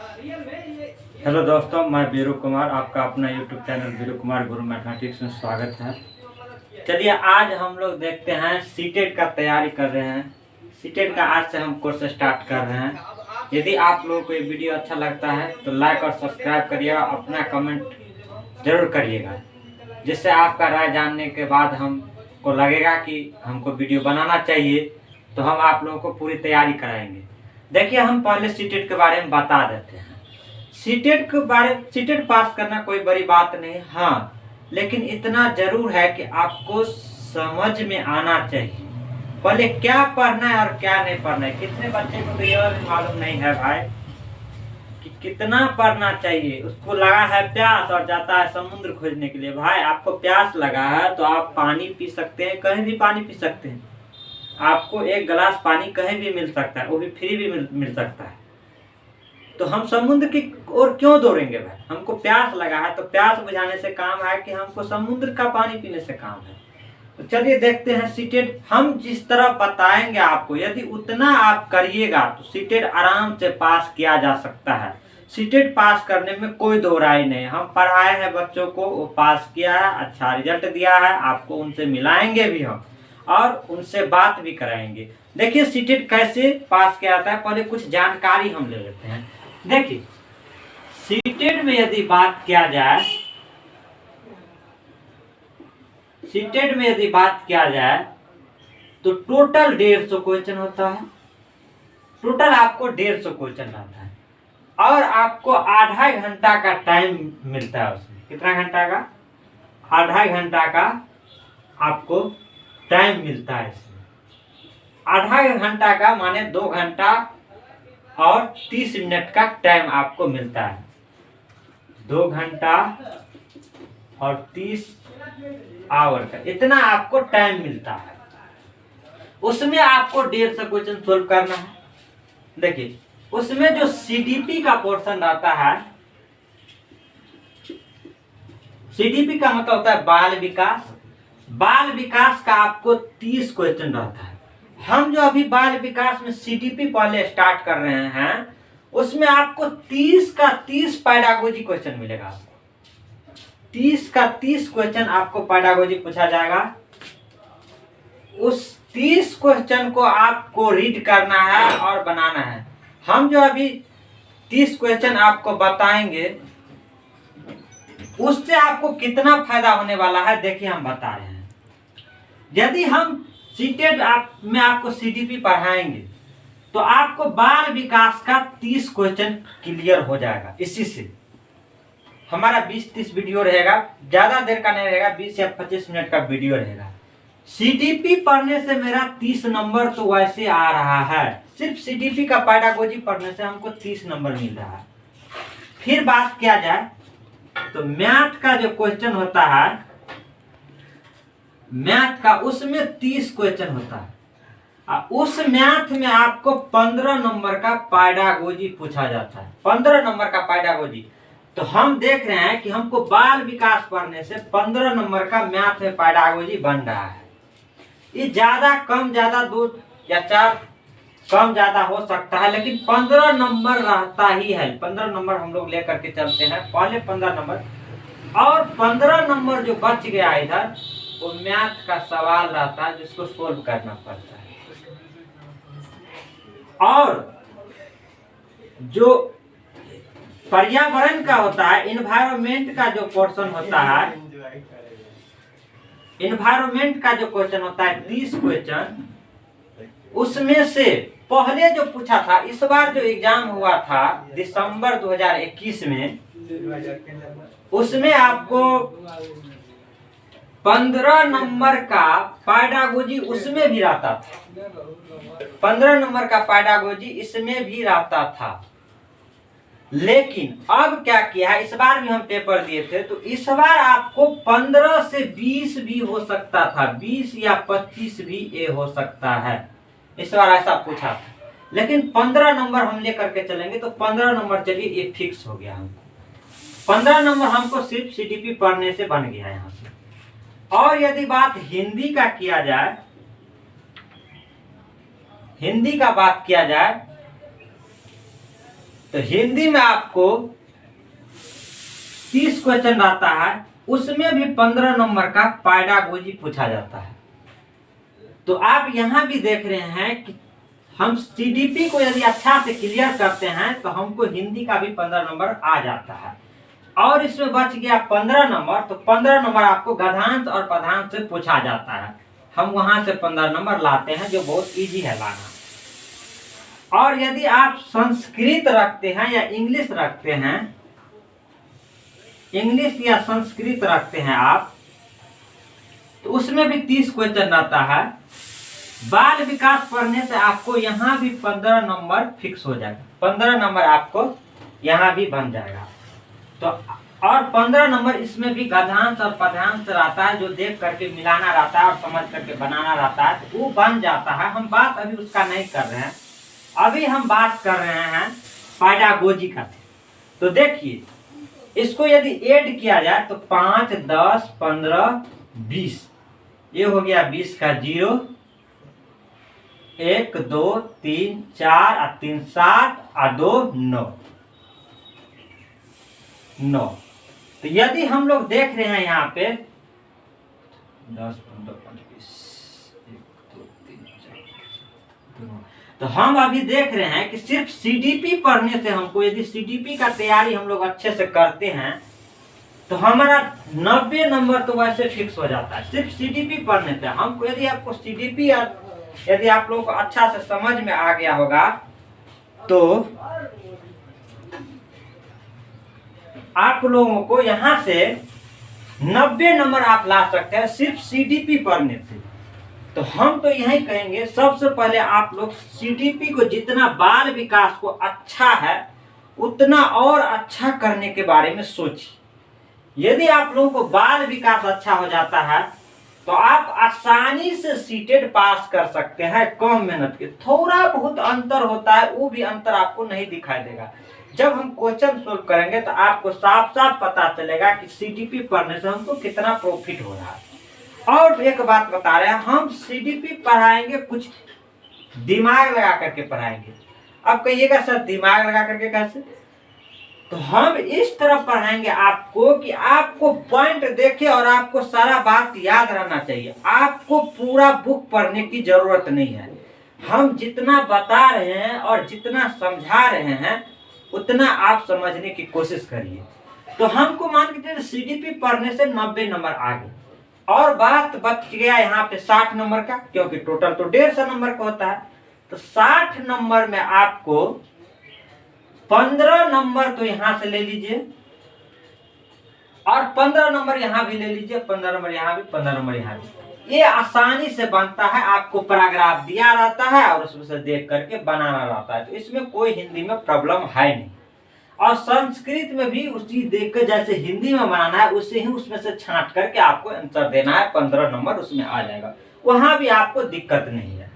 Hello दोस्तों, मैं वीरू कुमार, आपका अपना यूट्यूब चैनल वीरू कुमार गुरु मैथमेटिक्स में स्वागत है। चलिए आज हम लोग देखते हैं सीटेट का तैयारी कर रहे हैं। सीटेट का आज से हम कोर्स स्टार्ट कर रहे हैं। यदि आप लोगों को ये वीडियो अच्छा लगता है तो लाइक और सब्सक्राइब करिएगा, अपना कमेंट जरूर करिएगा, जिससे आपका राय जानने के बाद हमको लगेगा कि हमको वीडियो बनाना चाहिए, तो हम आप लोगों को पूरी तैयारी कराएंगे। देखिए, हम पहले सीटेट के बारे में बता देते हैं। सीटेट पास करना कोई बड़ी बात नहीं, हाँ, लेकिन इतना जरूर है कि आपको समझ में आना चाहिए पहले क्या पढ़ना है और क्या नहीं पढ़ना है। कितने बच्चे को तो यह मालूम नहीं है भाई कि कितना पढ़ना चाहिए। उसको लगा है प्यास और जाता है समुद्र खोजने के लिए। भाई, आपको प्यास लगा है तो आप पानी पी सकते हैं, कहीं भी पानी पी सकते हैं। आपको एक गिलास पानी कहीं भी मिल सकता है, वो भी फ्री भी मिल सकता है। तो हम समुद्र की ओर क्यों दौड़ेंगे भाई? हमको प्यास लगा है तो प्यास बुझाने से काम है कि हमको समुद्र का पानी पीने से काम है। तो चलिए देखते हैं सीटेट। हम जिस तरह बताएंगे आपको, यदि उतना आप करिएगा तो सीटेट आराम से पास किया जा सकता है। सीटेट पास करने में कोई दो राय नहीं। हम पढ़ाए हैं बच्चों को, वो पास किया है, अच्छा रिजल्ट दिया है। आपको उनसे मिलाएंगे भी हम और उनसे बात भी कराएंगे। देखिए सीटेट कैसे पास किया जाता है, पहले कुछ जानकारी हम ले लेते हैं। देखिए, सीटेट में यदि बात किया जाए, सीटेट में यदि बात किया जाए तो टोटल 150 क्वेश्चन होता है। टोटल आपको 150 क्वेश्चन आता है और आपको आधा घंटा का टाइम मिलता है उसमें। कितना घंटा का? आधा घंटा का आपको टाइम मिलता है इसमें। आधा घंटा का माने 2 घंटा और 30 मिनट का टाइम आपको मिलता है। 2 घंटा और 30 आवर का इतना आपको टाइम मिलता है। उसमें आपको 150 क्वेश्चन सोल्व करना है। देखिए, उसमें जो सीडीपी का पोर्शन रहता है, सीडीपी का मतलब होता है बाल विकास। बाल विकास का आपको 30 क्वेश्चन रहता है। हम जो अभी बाल विकास में सीडीपी पहले स्टार्ट कर रहे हैं, उसमें आपको 30 का 30 पैडागोजी क्वेश्चन मिलेगा। आपको 30 का 30 क्वेश्चन आपको पैडागोजी पूछा जाएगा। उस 30 क्वेश्चन को आपको रीड करना है और बनाना है। हम जो अभी 30 क्वेश्चन आपको बताएंगे, उससे आपको कितना फायदा होने वाला है, देखिए हम बता रहे हैं। यदि हम सीटेट में आपको सीडीपी पढ़ाएंगे तो आपको बाल विकास का 30 क्वेश्चन क्लियर हो जाएगा। इसी से हमारा 20-30 वीडियो रहेगा, ज्यादा देर का नहीं रहेगा, 20 या 25 मिनट का वीडियो रहेगा। सीडीपी पढ़ने से मेरा 30 नंबर तो वैसे आ रहा है। सिर्फ सीडीपी का पैडागोजी पढ़ने से हमको 30 नंबर मिल रहा है। फिर बात किया जाए तो मैथ का जो क्वेश्चन होता है, मैथ का उसमें 30 क्वेश्चन होता है। उस मैथ में आपको 15 नंबर का पैडागोजी पूछा जाता है। 15 नंबर का पैडागोजी। तो हम देख रहे हैं कि हमको बाल विकास पढ़ने से 15 नंबर का मैथ में पैडागोजी बन रहा है। ये ज्यादा कम ज्यादा 2 या 4 कम ज्यादा हो सकता है, लेकिन 15 नंबर रहता ही है। 15 नंबर हम लोग लेकर के चलते हैं, पहले 15 नंबर। और 15 नंबर जो बच गया इधर, वो मैथ का सवाल रहता है जिसको सोल्व करना पड़ता है। और जो पर्यावरण का होता है, इन्वायरमेंट का जो पोर्शन होता है, इन्वायरमेंट का जो क्वेश्चन होता है 30 क्वेश्चन, उसमें से पहले जो पूछा था, इस बार जो एग्जाम हुआ था दिसंबर 2021 में, उसमें आपको 15 नंबर का पैडागोजी उसमें भी रहता था। 15 नंबर का पैडागोजी इसमें भी रहता था। लेकिन अब क्या किया है, इस बार भी हम पेपर दिए थे, तो इस बार आपको 15 से 20 भी हो सकता था, 20 या 25 भी ये हो सकता है। इस बार ऐसा पूछा था, लेकिन 15 नंबर हम लेकर के चलेंगे तो 15 नंबर चलिए ये फिक्स हो गया। हमको 15 नंबर हमको सिर्फ सीडीपी पढ़ने से बन गया यहाँ से। और यदि बात हिंदी का किया जाए, हिंदी का बात किया जाए तो हिंदी में आपको 30 क्वेश्चन रहता है, उसमें भी 15 नंबर का पैडागोजी पूछा जाता है। तो आप यहाँ भी देख रहे हैं कि हम सीडीपी को यदि अच्छा से क्लियर करते हैं तो हमको हिंदी का भी 15 नंबर आ जाता है। और इसमें बच गया 15 नंबर, तो 15 नंबर आपको गद्यांश और पद्यांश से पूछा जाता है। हम वहां से 15 नंबर लाते हैं, जो बहुत इजी है लाना। और यदि आप संस्कृत रखते हैं या इंग्लिश रखते हैं, इंग्लिश या संस्कृत रखते हैं आप, तो उसमें भी 30 क्वेश्चन रहता है। बाल विकास पढ़ने से आपको यहाँ भी 15 नंबर फिक्स हो जाएगा, 15 नंबर आपको यहाँ भी बन जाएगा। तो और 15 नंबर इसमें भी गद्यांश और पद्यांश रहता है, जो देख करके मिलाना रहता है और समझ करके बनाना रहता है, तो वो बन जाता है। हम बात अभी उसका नहीं कर रहे हैं, अभी हम बात कर रहे हैं पैडागोजी का। तो देखिए, इसको यदि ऐड किया जाए तो 5, 10, 15, 20, ये हो गया 20 का 0, 1, 2, 3, 4 और 3 7 और 2 9। तो यदि हम लोग देख रहे हैं यहाँ पे 10, 15, 20, 1, 2, 3, 4, 5, तो हम अभी देख रहे हैं कि सिर्फ सीडीपी पढ़ने से हमको, यदि सीडीपी का तैयारी हम लोग अच्छे से करते हैं तो हमारा 90 नंबर तो वैसे फिक्स हो जाता है, सिर्फ सीडीपी पढ़ने से हमको। यदि आपको सीडीपी यदि आप लोगों को अच्छा से समझ में आ गया होगा तो आप लोगों को यहां से 90 नंबर आप ला सकते हैं सिर्फ सीडीपी पढ़ने से। तो हम तो यही कहेंगे, सबसे पहले आप लोग सीडीपी को जितना बाल विकास को अच्छा है उतना और अच्छा करने के बारे में सोचिए। यदि आप लोगों को बाल विकास अच्छा हो जाता है तो आप आसानी से सीटेट पास कर सकते हैं, कम मेहनत के। थोड़ा बहुत अंतर होता है, वो भी अंतर आपको नहीं दिखाई देगा। जब हम क्वेश्चन सोल्व करेंगे तो आपको साफ साफ पता चलेगा कि सीडीपी पढ़ने से हमको कितना प्रॉफिट हो रहा है। और एक बात बता रहे हैं, हम सीडीपी पढ़ाएंगे कुछ दिमाग लगा करके पढ़ाएंगे। अब कहिएगा सर दिमाग लगा करके कैसे? तो हम इस तरह पढ़ाएंगे आपको कि आपको पॉइंट देखे और आपको सारा बात याद रहना चाहिए। आपको पूरा बुक पढ़ने की जरूरत नहीं है। हम जितना बता रहे हैं और जितना समझा रहे हैं उतना आप समझने की कोशिश करिए। तो हमको मान के चलिए सीडीपी पढ़ने से 90 नंबर आ गए, और बात बच गया यहाँ पे 60 नंबर का, क्योंकि टोटल तो 150 नंबर का होता है। तो 60 नंबर में आपको 15 नंबर तो यहां से ले लीजिए और 15 नंबर यहां भी ले लीजिए, 15 नंबर यहां भी, 15 नंबर यहां भी। ये आसानी से बनता है, आपको पैराग्राफ दिया रहता है और उसमें से देख करके बनाना रहता है। तो इसमें कोई हिंदी में प्रॉब्लम है नहीं। और संस्कृत में भी उसी देख कर जैसे हिंदी में बनाना है उससे ही उसमें से छांट करके आपको आंसर देना है, 15 नंबर उसमें आ जाएगा, वहां भी आपको दिक्कत नहीं है।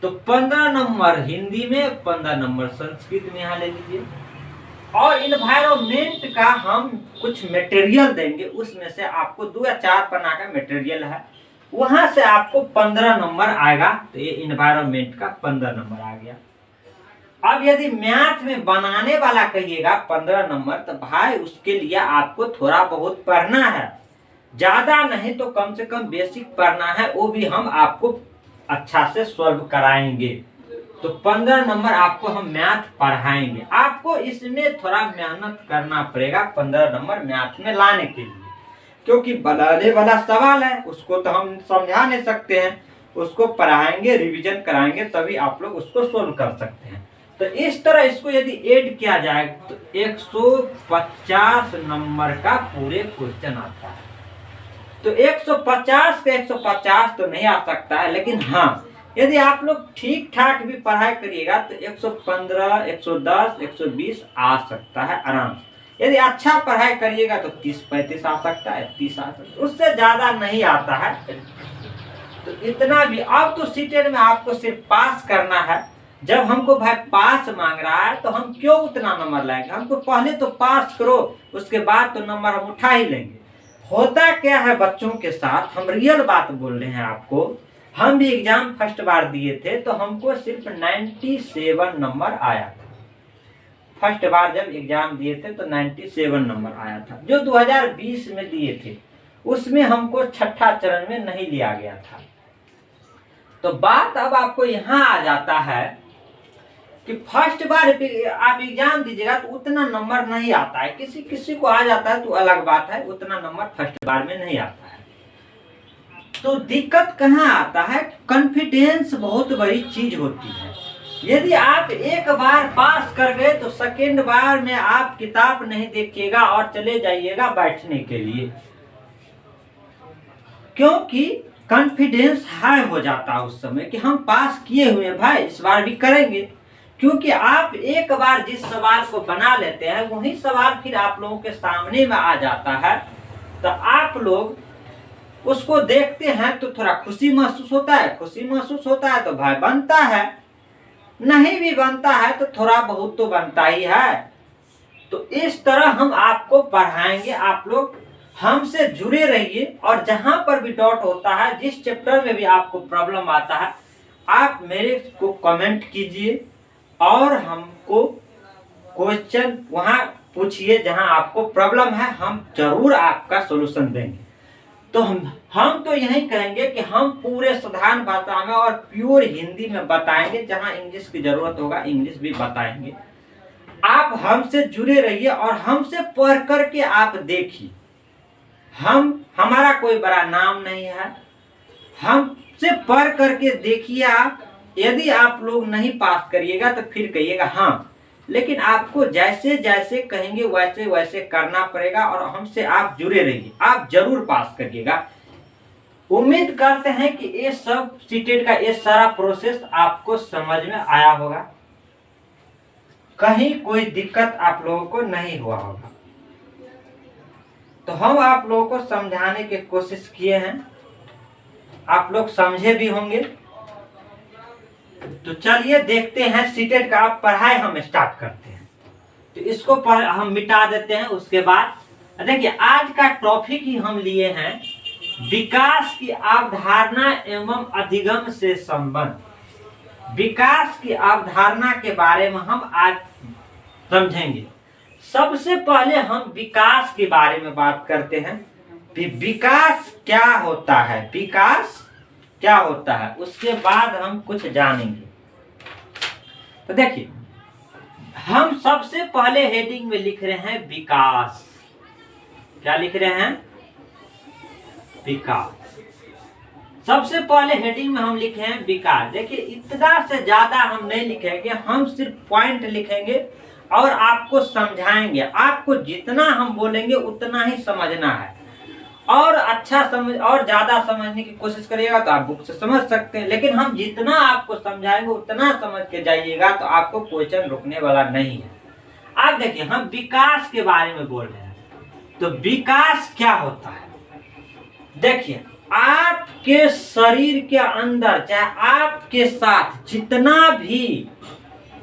तो 15 नंबर हिंदी में, 15 नंबर संस्कृत में यहाँ ले लीजिए। और इन्वायरमेंट का हम कुछ मटेरियल देंगे, उसमें से आपको 2 या 4 पन्ना का मटेरियल है, वहां से आपको 15 नंबर आएगा। तो ये इन्वायरमेंट का 15 नंबर आ गया। अब यदि मैथ में बनाने वाला कहिएगा 15 नंबर, तो भाई उसके लिए आपको थोड़ा बहुत पढ़ना है, ज्यादा नहीं तो कम से कम बेसिक पढ़ना है, वो भी हम आपको अच्छा से सॉल्व कराएंगे। तो 15 नंबर आपको हम मैथ पढ़ाएंगे। आपको इसमें थोड़ा मेहनत करना पड़ेगा 15 नंबर मैथ में लाने के लिए, क्योंकि बनाने वाला सवाल है, उसको तो हम समझा नहीं सकते हैं, उसको पढ़ाएंगे, रिवीजन कराएंगे, तभी आप लोग उसको सोल्व कर सकते हैं। तो इस तरह इसको यदि ऐड किया जाए तो 150 नंबर का पूरे क्वेश्चन आता है। तो 150 के 150 तो नहीं आ सकता है, लेकिन हाँ यदि आप लोग ठीक ठाक भी पढ़ाई करिएगा तो 115, 110, 120 आ सकता है आराम से। यदि अच्छा पढ़ाई करिएगा तो 30-35 आ सकता है, 30 आ सकता है, उससे ज्यादा नहीं आता है। तो इतना भी, अब तो सीटेट में आपको सिर्फ पास करना है। जब हमको भाई पास मांग रहा है तो हम क्यों उतना नंबर लाएंगे? हमको पहले तो पास करो, उसके बाद तो नंबर हम उठा ही लेंगे। होता क्या है बच्चों के साथ, हम रियल बात बोल रहे हैं आपको, हम भी एग्जाम फर्स्ट बार दिए थे तो हमको सिर्फ 97 नंबर आया था। फर्स्ट बार जब एग्जाम दिए थे तो 97 नंबर आया था, जो 2020 में दिए थे उसमें हमको छठा चरण में नहीं लिया गया था। तो बात अब आपको यहाँ आ जाता है कि फर्स्ट बार आप एग्जाम दीजिएगा तो उतना नंबर नहीं आता है, किसी किसी को आ जाता है तो अलग बात है, उतना नंबर फर्स्ट बार में नहीं आता है। तो दिक्कत कहाँ आता है, कॉन्फिडेंस बहुत बड़ी चीज होती है। यदि आप एक बार पास कर गए तो सेकेंड बार में आप किताब नहीं देखिएगा और चले जाइएगा बैठने के लिए, क्योंकि कॉन्फिडेंस हाई हो जाता है उस समय कि हम पास किए हुए भाई, इस बार भी करेंगे। क्योंकि आप एक बार जिस सवाल को बना लेते हैं वही सवाल फिर आप लोगों के सामने में आ जाता है, तो आप लोग उसको देखते हैं तो थोड़ा खुशी महसूस होता है, खुशी महसूस होता है तो भाई बनता है, नहीं भी बनता है तो थोड़ा बहुत तो बनता ही है। तो इस तरह हम आपको पढ़ाएंगे, आप लोग हमसे जुड़े रहिए, और जहां पर भी डाउट होता है, जिस चैप्टर में भी आपको प्रॉब्लम आता है, आप मेरे को कमेंट कीजिए और हमको क्वेश्चन वहां पूछिए जहां आपको प्रॉब्लम है, हम जरूर आपका सॉल्यूशन देंगे। तो हम तो यही कहेंगे कि हम पूरे साधारण भाषा में और प्योर हिंदी में बताएंगे, जहां इंग्लिश की जरूरत होगा इंग्लिश भी बताएंगे। आप हमसे जुड़े रहिए और हमसे पढ़ करके आप देखिए, हमारा कोई बड़ा नाम नहीं है, हमसे पढ़ करके देखिए आप। यदि आप लोग नहीं पास करिएगा तो फिर कहिएगा हाँ, लेकिन आपको जैसे जैसे कहेंगे वैसे वैसे करना पड़ेगा, और हमसे आप जुड़े रहिए, आप जरूर पास करिएगा। उम्मीद करते हैं कि ये सब सीटेट का ये सारा प्रोसेस आपको समझ में आया होगा, कहीं कोई दिक्कत आप लोगों को नहीं हुआ होगा। तो हम आप लोगों को समझाने की कोशिश किए हैं, आप लोग समझे भी होंगे। तो चलिए देखते हैं सीटेट का पढ़ाई हम स्टार्ट करते हैं। तो इसको हम मिटा देते हैं। उसके बाद देखिए आज का टॉपिक ही हम लिए हैं विकास की अवधारणा एवं अधिगम से संबंध। विकास की अवधारणा के बारे में हम आज समझेंगे। सबसे पहले हम विकास के बारे में बात करते हैं कि विकास क्या होता है, विकास क्या होता है, उसके बाद हम कुछ जानेंगे। तो देखिए हम सबसे पहले हेडिंग में लिख रहे हैं विकास। क्या लिख रहे हैं? विकास। सबसे पहले हेडिंग में हम लिखे हैं विकास। देखिए इतना से ज्यादा हम नहीं लिखेंगे, हम सिर्फ पॉइंट लिखेंगे और आपको समझाएंगे। आपको जितना हम बोलेंगे उतना ही समझना है, और अच्छा समझ और ज्यादा समझने की कोशिश करिएगा तो आप बुक से समझ सकते हैं, लेकिन हम जितना आपको समझाएंगे उतना समझ के जाइएगा तो आपको क्वेश्चन रुकने वाला नहीं है। अब देखिए हम विकास के बारे में बोल रहे हैं, तो विकास क्या होता है? देखिए आपके शरीर के अंदर चाहे आपके साथ जितना भी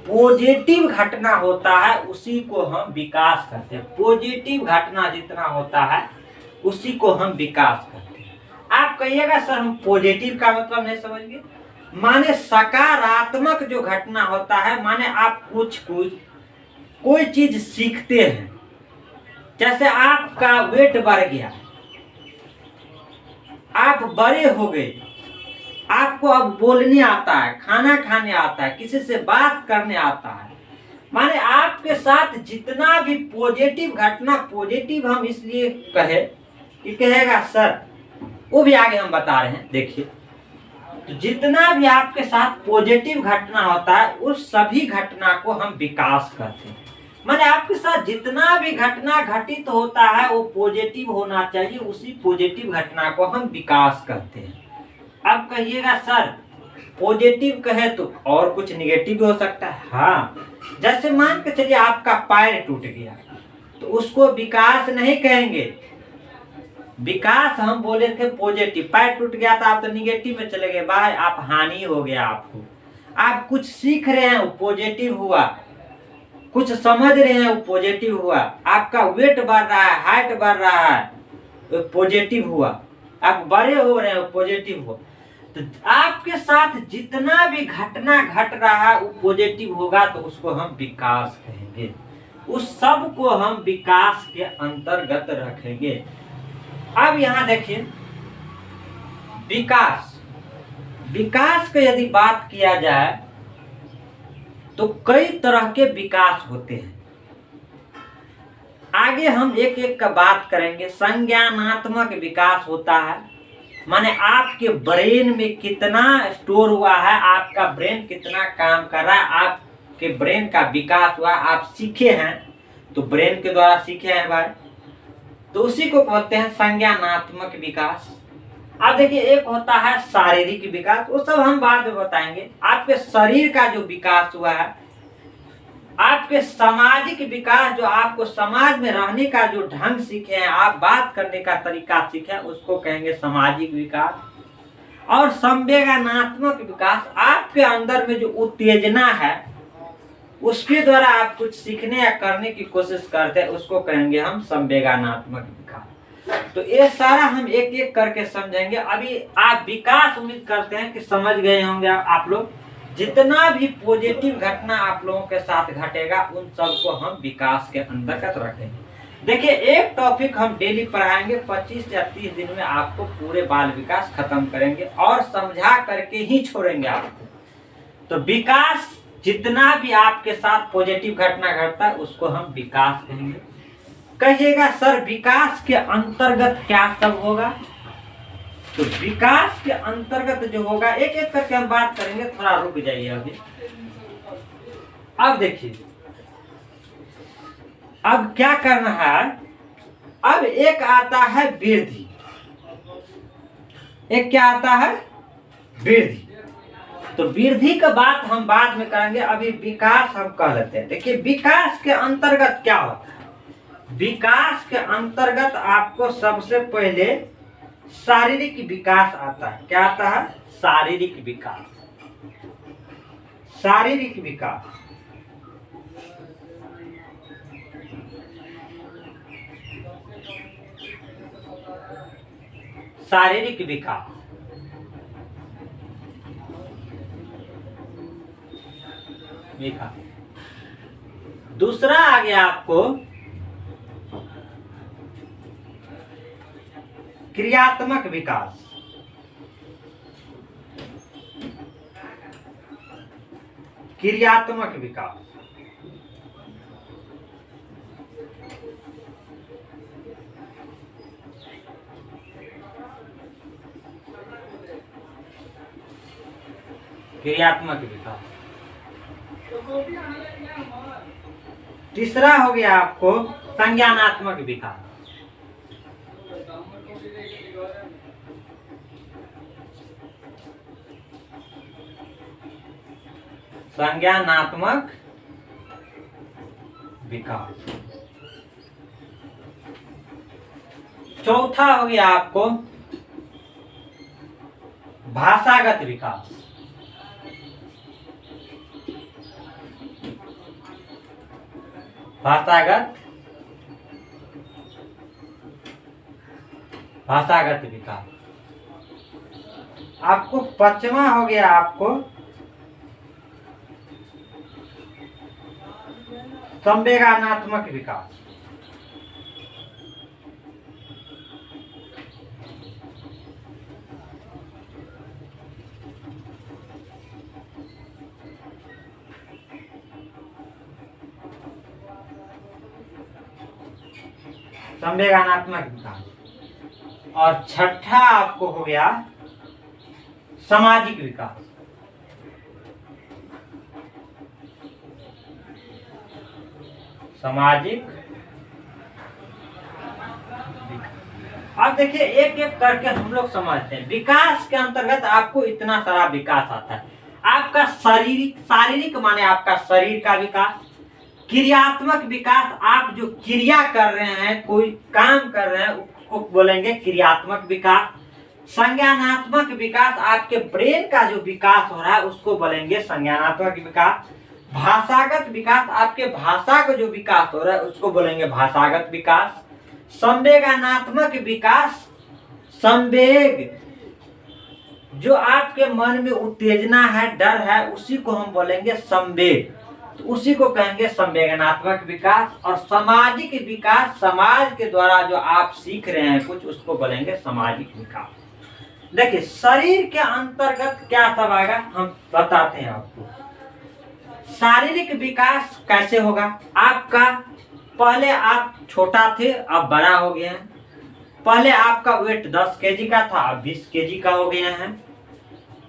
पॉजिटिव घटना होता है उसी को हम विकास कहते हैं। पॉजिटिव घटना जितना होता है उसी को हम विकास करते हैं। आप कहिएगा सर हम पॉजिटिव का मतलब नहीं समझिए, माने सकारात्मक जो घटना होता है, माने आप कुछ कोई चीज सीखते हैं। जैसे आपका वेट बढ़ गया, आप बड़े हो गए, आपको अब बोलने आता है, खाना खाने आता है, किसी से बात करने आता है, माने आपके साथ जितना भी पॉजिटिव घटना, पॉजिटिव हम इसलिए कहे कि कहेगा सर वो भी आगे हम बता रहे हैं। देखिए तो जितना भी आपके साथ पॉजिटिव घटना होता है उस सभी घटना को हम विकास करते हैं। माने आपके साथ जितना भी घटना घटित होता है वो पॉजिटिव होना चाहिए, उसी पॉजिटिव घटना को हम विकास करते हैं। अब कहिएगा सर पॉजिटिव कहे तो और कुछ निगेटिव भी हो सकता है। हाँ, जैसे मान के चलिए आपका पैर टूट गया तो उसको विकास नहीं कहेंगे। विकास हम बोले थे पॉजिटिव, पैर टूट गया था आप तो निगेटिव में चले गए, भाई आप हानि हो गया आपको। आप कुछ सीख रहे हैं वो पॉजिटिव हुआ, कुछ समझ रहे हैं वो पॉजिटिव हुआ, आपका वेट बढ़ रहा है, हाइट बढ़ रहा है वो पॉजिटिव हुआ, आप बड़े हो रहे हैं वो पॉजिटिव हुआ। तो आपके साथ जितना भी घटना घट रहा है वो पॉजिटिव होगा तो उसको हम विकास कहेंगे। उस सब को हम विकास के अंतर्गत रखेंगे। अब यहाँ देखिए, विकास की यदि बात किया जाए तो कई तरह के विकास होते हैं। आगे हम एक एक का बात करेंगे। संज्ञानात्मक विकास होता है, माने आपके ब्रेन में कितना स्टोर हुआ है, आपका ब्रेन कितना काम कर रहा है, आपके ब्रेन का विकास हुआ, आप सीखे हैं तो ब्रेन के द्वारा सीखे हैं भाई, तो उसी को बोलते हैं संज्ञानात्मक विकास। अब देखिए, एक होता है शारीरिक विकास, वो सब हम बाद में बताएंगे। आपके शरीर का जो विकास हुआ है, आपके सामाजिक विकास, जो आपको समाज में रहने का जो ढंग सीखे हैं, आप बात करने का तरीका सीखे हैं, उसको कहेंगे सामाजिक विकास। और संवेदनात्मक विकास, आपके अंदर में जो उत्तेजना है उसके द्वारा आप कुछ सीखने या करने की कोशिश करते हैं, उसको कहेंगे हम संवेदनात्मक विकास। तो ये सारा हम एक एक करके समझेंगे। अभी आप विकास उम्मीद करते हैं कि समझ गए होंगे आप लोग। जितना भी पॉजिटिव घटना आप लोगों के साथ घटेगा उन सबको हम विकास के अंतर्गत रखेंगे। देखिए, एक टॉपिक हम डेली पढ़ाएंगे, 25 या 30 दिन में आपको पूरे बाल विकास खत्म करेंगे और समझा करके ही छोड़ेंगे आपको। तो विकास, जितना भी आपके साथ पॉजिटिव घटना घटता है उसको हम विकास कहेंगे। कहिएगा सर विकास के अंतर्गत क्या सब होगा? तो विकास के अंतर्गत जो होगा, एक एक करके हम बात करेंगे, थोड़ा रुक जाइए अभी। अब देखिए, अब क्या करना है, अब एक आता है वृद्धि, एक क्या आता है, वृद्धि। तो वृद्धि का बात हम बाद में करेंगे, अभी विकास हम कह लेते हैं। देखिए, विकास के अंतर्गत क्या होता है? विकास के अंतर्गत आपको सबसे पहले शारीरिक विकास आता है। क्या आता है? शारीरिक विकास। शारीरिक विकास, शारीरिक विकास। दूसरा आ गया आपको क्रियात्मक विकास। क्रियात्मक विकास, क्रियात्मक विकास। तीसरा हो गया आपको संज्ञानात्मक विकास। संज्ञानात्मक विकास। चौथा हो गया आपको भाषागत विकास। भाषागत विकास। आपको पांचवा हो गया आपको संवेदनात्मक विकास। संवेदनात्मक विकास। और छठा आपको हो गया सामाजिक विकास। सामाजिक विकास। अब देखिए, एक एक करके हम लोग समझते हैं। विकास के अंतर्गत आपको इतना सारा विकास आता है। आपका शारीरिक माने आपका शरीर का विकास। क्रियात्मक विकास, आप जो क्रिया कर रहे हैं, कोई काम कर रहे हैं, उसको बोलेंगे क्रियात्मक विकास। संज्ञानात्मक विकास, आपके ब्रेन का जो विकास हो रहा है उसको बोलेंगे संज्ञानात्मक विकास। भाषागत विकास, आपके भाषा का जो विकास हो रहा है उसको बोलेंगे भाषागत विकास। संवेदनात्मक विकास, संवेग, जो आपके मन में उत्तेजना है, डर है, उसी को हम बोलेंगे संवेग। तो उसी को कहेंगे संवेदनात्मक विकास। और सामाजिक विकास, समाज के द्वारा जो आप सीख रहे हैं कुछ, उसको बोलेंगे सामाजिक विकास। देखिए शरीर के अंतर्गत क्या सब आएगा हम बताते हैं आपको। शारीरिक विकास कैसे होगा आपका? पहले आप छोटा थे अब बड़ा हो गया है। पहले आपका वेट 10 केजी का था अब 20 केजी का हो गया है।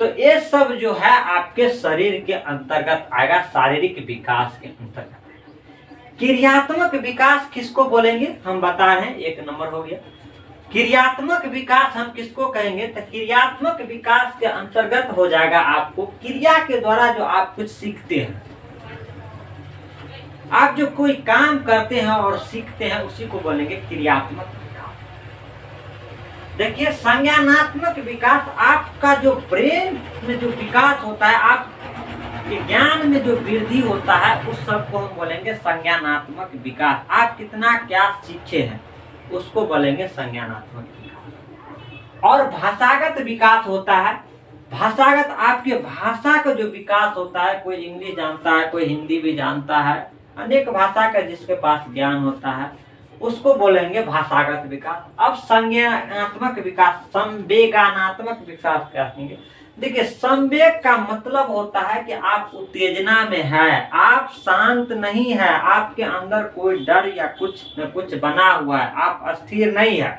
तो ये सब जो है आपके शरीर के अंतर्गत आएगा, शारीरिक विकास के अंतर्गत। क्रियात्मक विकास किसको बोलेंगे हम बता रहे हैं, 1 नंबर हो गया। क्रियात्मक विकास हम किसको कहेंगे? तो क्रियात्मक विकास के अंतर्गत हो जाएगा आपको क्रिया के द्वारा जो आप कुछ सीखते हैं। आप जो कोई काम करते हैं और सीखते हैं उसी को बोलेंगे क्रियात्मक विकास। देखिए संज्ञानात्मक विकास, आपका जो ब्रेन में जो विकास होता है, आपके ज्ञान में जो वृद्धि होता है, उस सब को हम बोलेंगे संज्ञानात्मक विकास। आप कितना क्या सीखे हैं उसको बोलेंगे संज्ञानात्मक विकास। और भाषागत विकास होता है। भाषागत आपके भाषा का जो विकास होता है, कोई इंग्लिश जानता है, कोई हिंदी भी जानता है, अनेक भाषा का जिसके पास ज्ञान होता है उसको बोलेंगे भाषागत विकास। अब संज्ञानात्मक विकास, संवेगानात्मक विकास कहेंगे। देखिए संवेग का मतलब होता है कि आप उत्तेजना में है, आप शांत नहीं है, आपके अंदर कोई डर या कुछ न कुछ बना हुआ है, आप अस्थिर नहीं है,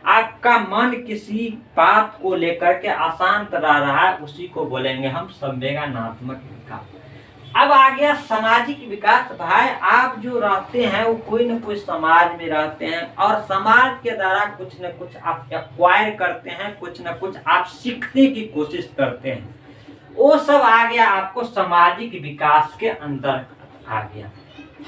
आपका मन किसी बात को लेकर के अशांत रह रहा है, उसी को बोलेंगे हम संवेगानात्मक विकास। अब आ गया सामाजिक विकास। भाई आप जो रहते हैं वो कोई न कोई समाज में रहते हैं और समाज के द्वारा कुछ न कुछ आप एक्वायर करते हैं, कुछ न कुछ आप सीखने की कोशिश करते हैं, वो सब आ गया आपको सामाजिक विकास के अंदर आ गया।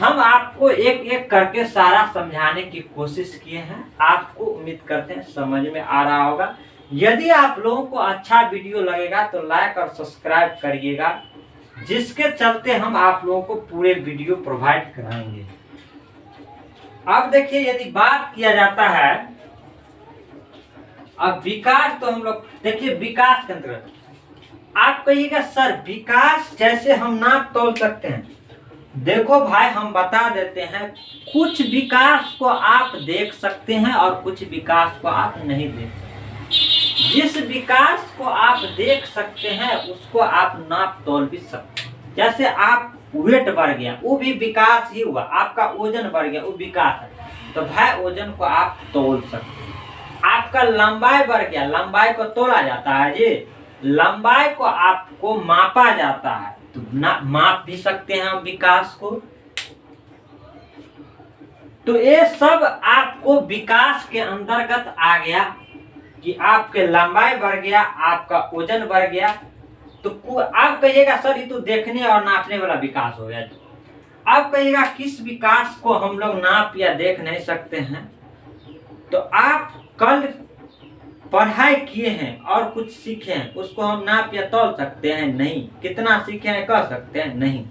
हम आपको एक एक करके सारा समझाने की कोशिश किए हैं, आपको उम्मीद करते हैं समझ में आ रहा होगा। यदि आप लोगों को अच्छा वीडियो लगेगा तो लाइक और सब्सक्राइब करिएगा, जिसके चलते हम आप लोगों को पूरे वीडियो प्रोवाइड कराएंगे। अब देखिए यदि बात किया जाता है, अब विकास तो हम लोग देखिए विकास के अंतर्गत आप कहिएगा सर विकास जैसे हम नाप तोल सकते हैं। देखो भाई हम बता देते हैं, कुछ विकास को आप देख सकते हैं और कुछ विकास को आप नहीं देख सकते। जिस विकास को आप देख सकते हैं उसको आप नाप तोल भी सकते हैं। जैसे आप वेट बढ़ गया वो भी विकास ही हुआ, आपका वजन बढ़ गया वो विकास है, तो भाई वजन को आप तोल सकते हैं। आपका लंबाई बढ़ गया, लंबाई को तोला जाता है जी, लंबाई को आपको मापा जाता है, तो माप भी सकते हैं हम विकास को। तो ये सब आपको विकास के अंतर्गत आ गया कि आपके लंबाई बढ़ गया, आपका वजन बढ़ गया। तो आप कहिएगा सर ये तो देखने और नापने वाला विकास हो गया। आप कहिएगा किस विकास को हम लोग नाप या देख नहीं सकते हैं? तो आप कल पढ़ाई किए हैं और कुछ सीखे हैं, उसको हम नाप या तोल सकते हैं? नहीं। कितना सीखे हैं कह सकते हैं? नहीं।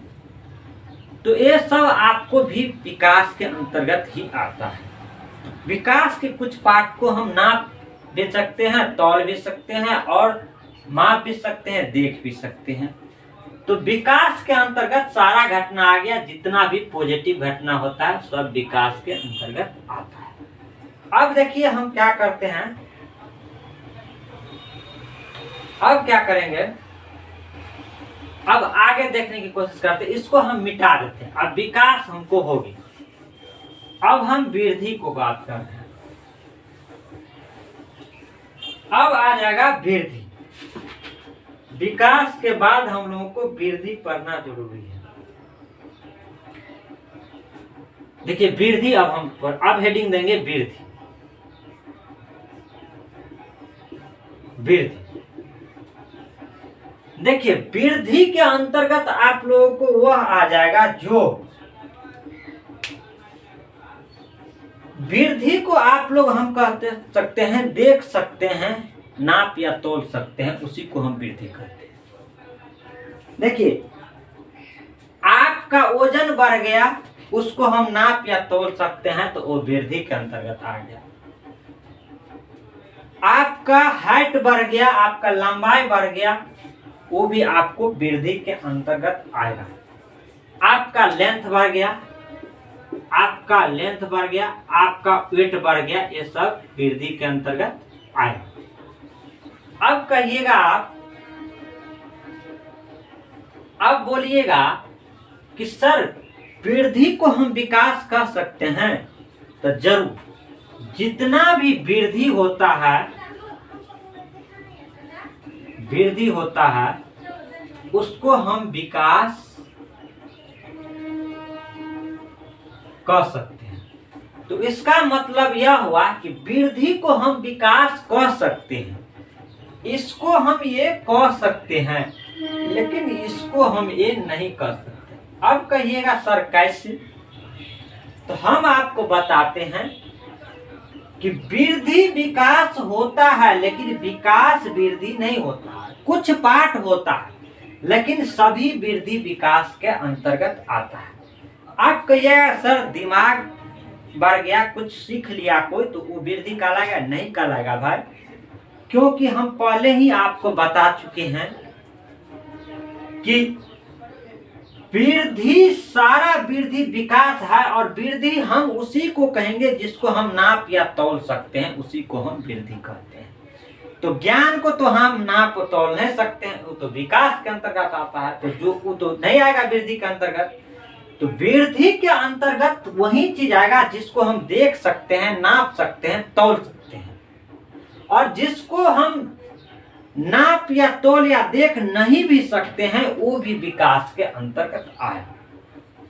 तो ये सब आपको भी विकास के अंतर्गत ही आता है। विकास के कुछ पार्ट को हम नाप भी सकते हैं, तौल भी सकते हैं और माप भी सकते हैं, देख भी सकते हैं। तो विकास के अंतर्गत सारा घटना आ गया, जितना भी पॉजिटिव घटना होता है सब विकास के अंतर्गत आता है। अब देखिए हम क्या करते हैं, अब क्या करेंगे, अब आगे देखने की कोशिश करते हैं। इसको हम मिटा देते हैं, अब विकास हमको होगी। अब हम वृद्धि को बात करते हैं। अब आ जाएगा वृद्धि। विकास के बाद हम लोगों को वृद्धि पढ़ना जरूरी है। देखिए वृद्धि, अब हेडिंग देंगे वृद्धि। वृद्धि देखिए वृद्धि के अंतर्गत आप लोगों को वह आ जाएगा जो वृद्धि को आप लोग हम कहते सकते हैं, देख सकते हैं, नाप या तोल सकते हैं, उसी को हम वृद्धि कहते हैं। देखिए आपका वजन बढ़ गया, उसको हम नाप या तोल सकते हैं, तो वो वृद्धि के अंतर्गत आ गया। आपका हाइट बढ़ गया, आपका लंबाई बढ़ गया, वो भी आपको वृद्धि के अंतर्गत आएगा। आपका लेंथ बढ़ गया, आपका लेंथ बढ़ गया, आपका वेट बढ़ गया, ये सब वृद्धि के अंतर्गत आएगा। अब कहिएगा आप, अब बोलिएगा कि सर वृद्धि को हम विकास कह सकते हैं? तो जरूर, जितना भी वृद्धि होता है उसको हम विकास कह सकते हैं। तो इसका मतलब यह हुआ कि वृद्धि को हम विकास कह सकते हैं, इसको हम ये कह सकते हैं, लेकिन इसको हम ये नहीं कह सकते। अब कहिएगा सर कैसे? तो हम आपको बताते हैं कि वृद्धि विकास होता है, लेकिन विकास वृद्धि नहीं होता है। कुछ पार्ट होता है, लेकिन सभी वृद्धि विकास के अंतर्गत आता है। आप कहिएगा सर दिमाग बढ़ गया, कुछ सीख लिया कोई, तो वो वृद्धि कहलाएगा? नहीं कहलाएगा भाई, क्योंकि हम पहले ही आपको बता चुके हैं कि वृद्धि, सारा वृद्धि विकास है, और वृद्धि हम उसी को कहेंगे जिसको हम नाप या तौल सकते हैं, उसी को हम वृद्धि कहते हैं। तो ज्ञान को तो हम नाप तौल नहीं सकते हैं, वो तो विकास के अंतर्गत आता है, तो जो वो तो नहीं आएगा वृद्धि के अंतर्गत। तो वृद्धि के अंतर्गत वही चीज आएगा जिसको हम देख सकते हैं, नाप सकते हैं, तौल सकते हैं, और जिसको हम नाप या तौल या देख नहीं भी सकते हैं, वो भी विकास के अंतर्गत आया।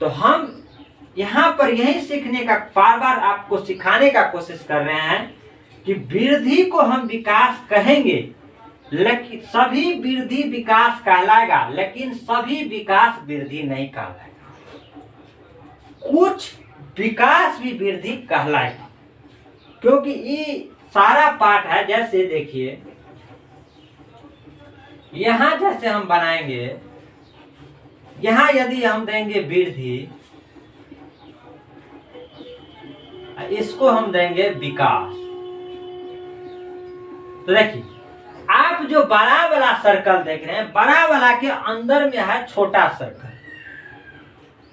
तो हम यहाँ पर यही सीखने का, बार बार आपको सिखाने का कोशिश कर रहे हैं कि वृद्धि को हम विकास कहेंगे, लेकिन सभी वृद्धि विकास कहलाएगा, लेकिन सभी विकास वृद्धि नहीं कहलाएगा। कुछ विकास भी वृद्धि कहलाएगा, क्योंकि ये सारा पाठ है। जैसे देखिए यहां जैसे हम बनाएंगे, यहां यदि हम देंगे वृद्धि, इसको हम देंगे विकास। तो देखिए आप जो बड़ा वाला सर्कल देख रहे हैं, बड़ा वाला के अंदर में है छोटा सर्कल।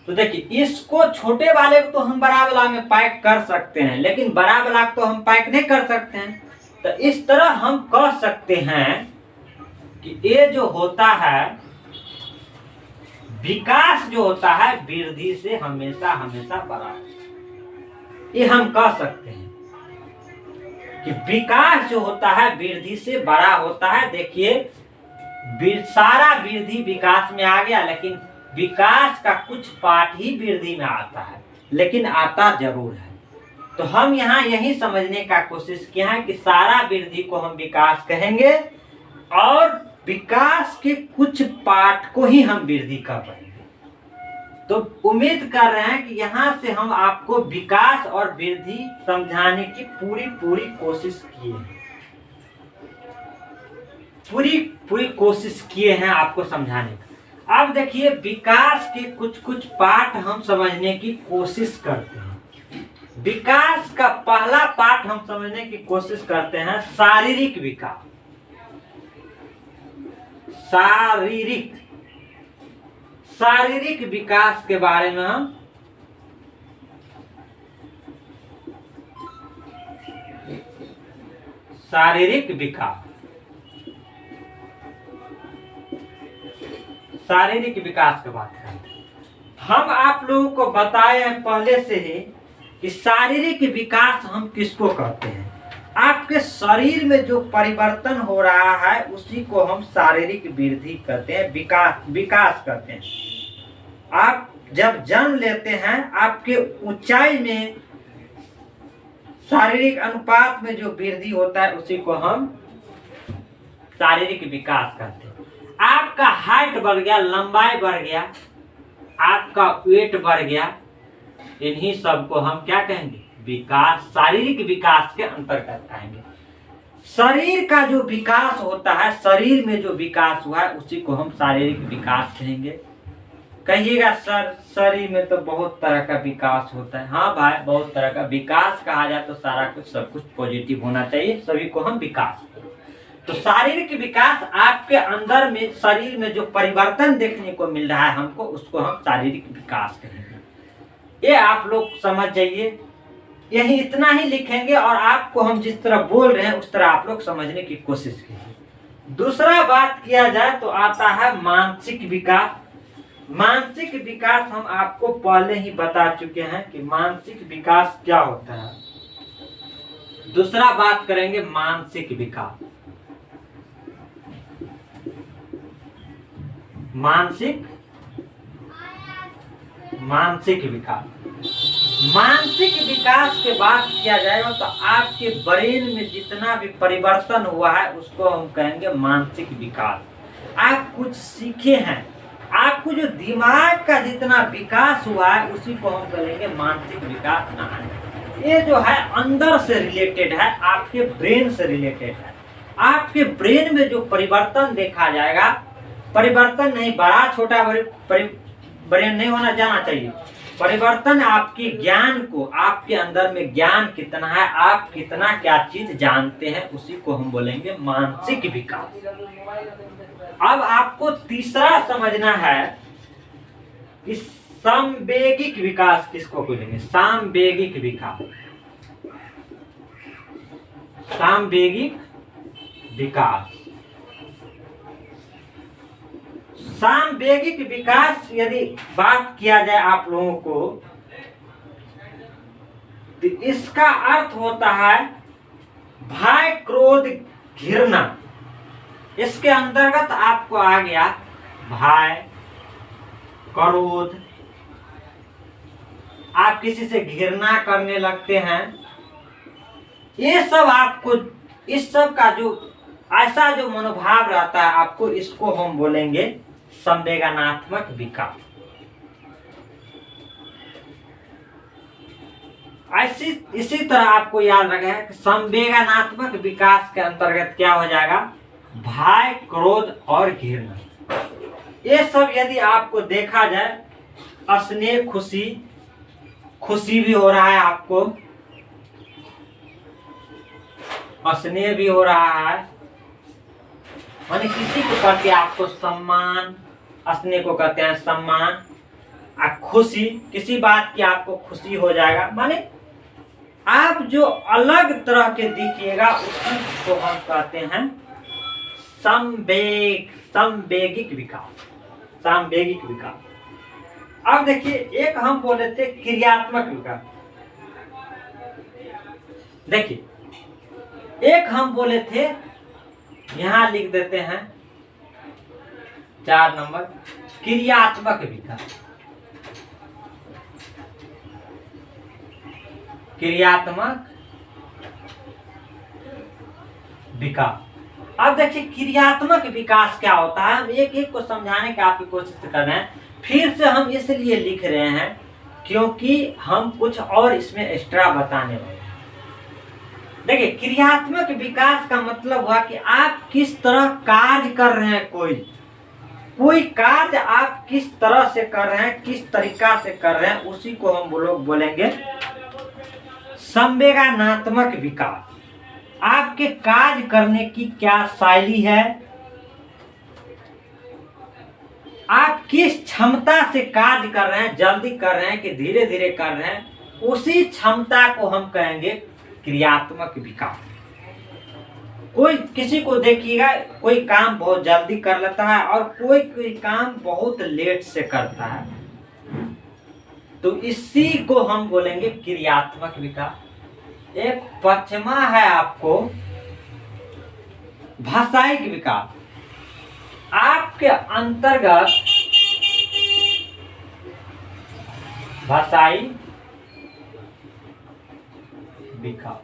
तो देखिए इसको, छोटे वाले को तो हम बड़ा वाला में पैक कर सकते हैं, लेकिन बड़ा वाला को तो हम पैक नहीं कर सकते हैं। तो इस तरह हम कह सकते हैं कि ये जो होता है विकास, जो होता है वृद्धि से हमेशा हमेशा बड़ा, ये हम कह सकते हैं कि विकास जो होता है वृद्धि से बड़ा होता है। देखिए सारा वृद्धि विकास में आ गया, लेकिन विकास का कुछ पार्ट ही वृद्धि में आता है, लेकिन आता जरूर है। तो हम यहाँ यही समझने का कोशिश किया है कि सारा वृद्धि को हम विकास कहेंगे, और विकास के कुछ पार्ट को ही हम वृद्धि कह पाएंगे। तो उम्मीद कर रहे हैं कि यहाँ से हम आपको विकास और वृद्धि समझाने की पूरी कोशिश किए हैं, पूरी कोशिश किए हैं आपको समझाने का। अब देखिए विकास के कुछ पार्ट हम समझने की कोशिश करते हैं। विकास का पहला पार्ट हम समझने की कोशिश करते हैं शारीरिक विकास। शारीरिक विकास के बारे में हम शारीरिक विकास की बात करते हैं। हम आप लोगों को बताए हैं पहले से ही कि शारीरिक विकास हम किसको कहते हैं। आपके शरीर में जो परिवर्तन हो रहा है उसी को हम शारीरिक वृद्धि कहते हैं, विकास कहते हैं। आप जब जन्म लेते हैं, आपके ऊंचाई में शारीरिक अनुपात में जो वृद्धि होता है उसी को हम शारीरिक विकास कहते हैं। आपका हाइट बढ़ गया, लंबाई बढ़ गया, आपका वेट बढ़ गया, इन्हीं सब को हम क्या कहेंगे? विकास, शारीरिक विकास के अंतर्गत आएंगे। शरीर का जो विकास होता है, शरीर में जो विकास हुआ है उसी को हम शारीरिक विकास कहेंगे। कहिएगा सर शरीर में तो बहुत तरह का विकास होता है। हाँ भाई, बहुत तरह का विकास कहा जाए तो सारा कुछ, सब कुछ पॉजिटिव होना चाहिए, सभी को हम विकास। तो शारीरिक विकास आपके अंदर में शरीर में जो परिवर्तन देखने को मिल रहा है हमको, उसको हम शारीरिक विकास कहेंगे। ये आप लोग समझ जाइए, यही इतना ही लिखेंगे और आपको हम जिस तरह बोल रहे हैं उस तरह आप लोग समझने की कोशिश कीजिए। दूसरा बात किया जाए तो आता है मानसिक विकास। मानसिक विकास हम आपको पहले ही बता चुके हैं कि मानसिक विकास क्या होता है। दूसरा बात करेंगे मानसिक विकास। मानसिक विकास। मानसिक विकास के बात किया जाएगा तो आपके ब्रेन में जितना भी परिवर्तन हुआ है उसको हम कहेंगे मानसिक विकास। आप कुछ सीखे हैं, आपको जो दिमाग का जितना विकास हुआ है उसी को हम कहेंगे मानसिक विकास ना है। ये जो है अंदर से रिलेटेड है, आपके ब्रेन से रिलेटेड है। आपके ब्रेन में जो परिवर्तन देखा जाएगा, परिवर्तन नहीं, बड़ा छोटा ब्रेन नहीं होना जाना चाहिए। परिवर्तन आपके ज्ञान को, आपके अंदर में ज्ञान कितना है, आप कितना क्या चीज जानते हैं, उसी को हम बोलेंगे मानसिक विकास। अब आपको तीसरा समझना है कि संवेगिक विकास किसको बोलेंगे। सामवेगिक विकास। सामवेगिक विकास। सामवेगिक विकास यदि बात किया जाए आप लोगों को तो इसका अर्थ होता है भय, क्रोध, घृणा। इसके अंतर्गत आपको आ गया भय, क्रोध, आप किसी से घृणा करने लगते हैं, ये सब आपको, इस सब का जो ऐसा जो मनोभाव रहता है आपको, इसको हम बोलेंगे संवेदनात्मक विकास। इसी तरह आपको याद रखना है कि संवेदनात्मक विकास के अंतर्गत क्या हो जाएगा, भय, क्रोध और घृणा। ये सब यदि आपको देखा जाए, स्नेह, खुशी भी हो रहा है, आपको स्नेह भी हो रहा है, माने किसी को करके आपको सम्मान, स्नेह को कहते हैं सम्मान। खुशी, किसी बात की आपको खुशी हो जाएगा, माने आप जो अलग तरह के दिखिएगा उसी को हम कहते हैं संवेगिक विकास। संवेगिक विकास। अब देखिए, एक हम बोले थे क्रियात्मक विकास। देखिए, एक हम बोले थे, यहां लिख देते हैं 4 नंबर, क्रियात्मक विकास। क्रियात्मक विकास। अब देखिए क्रियात्मक विकास क्या होता है, हम एक एक को समझाने की आपकी कोशिश कर रहे हैं। फिर से हम इसलिए लिख रहे हैं क्योंकि हम कुछ और इसमें एक्स्ट्रा बताने वाले हैं। देखिए, क्रियात्मक विकास का मतलब हुआ कि आप किस तरह कार्य कर रहे हैं, कोई कार्य आप किस तरह से कर रहे हैं, किस तरीका से कर रहे हैं, उसी को हम लोग बोलेंगे संवेदनात्मक विकास। आपके कार्य करने की क्या शैली है, आप किस क्षमता से कार्य कर रहे हैं, जल्दी कर रहे हैं कि धीरे धीरे कर रहे हैं, उसी क्षमता को हम कहेंगे क्रियात्मक विकास। कोई किसी को देखिएगा, कोई काम बहुत जल्दी कर लेता है और कोई काम बहुत लेट से करता है, तो इसी को हम बोलेंगे क्रियात्मक विकास। एक पश्चिमा है आपको भाषायिक विकास। आपके अंतर्गत भाषाई विकास।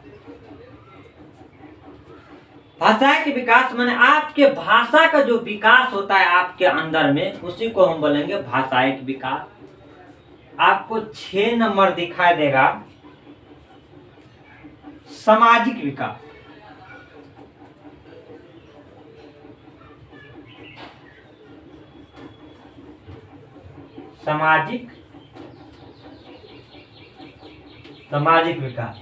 भाषायिक विकास माने आपके भाषा का जो विकास होता है आपके अंदर में, उसी को हम बोलेंगे भाषायिक विकास। आपको 6 नंबर दिखाई देगा सामाजिक विकास। सामाजिक विकास।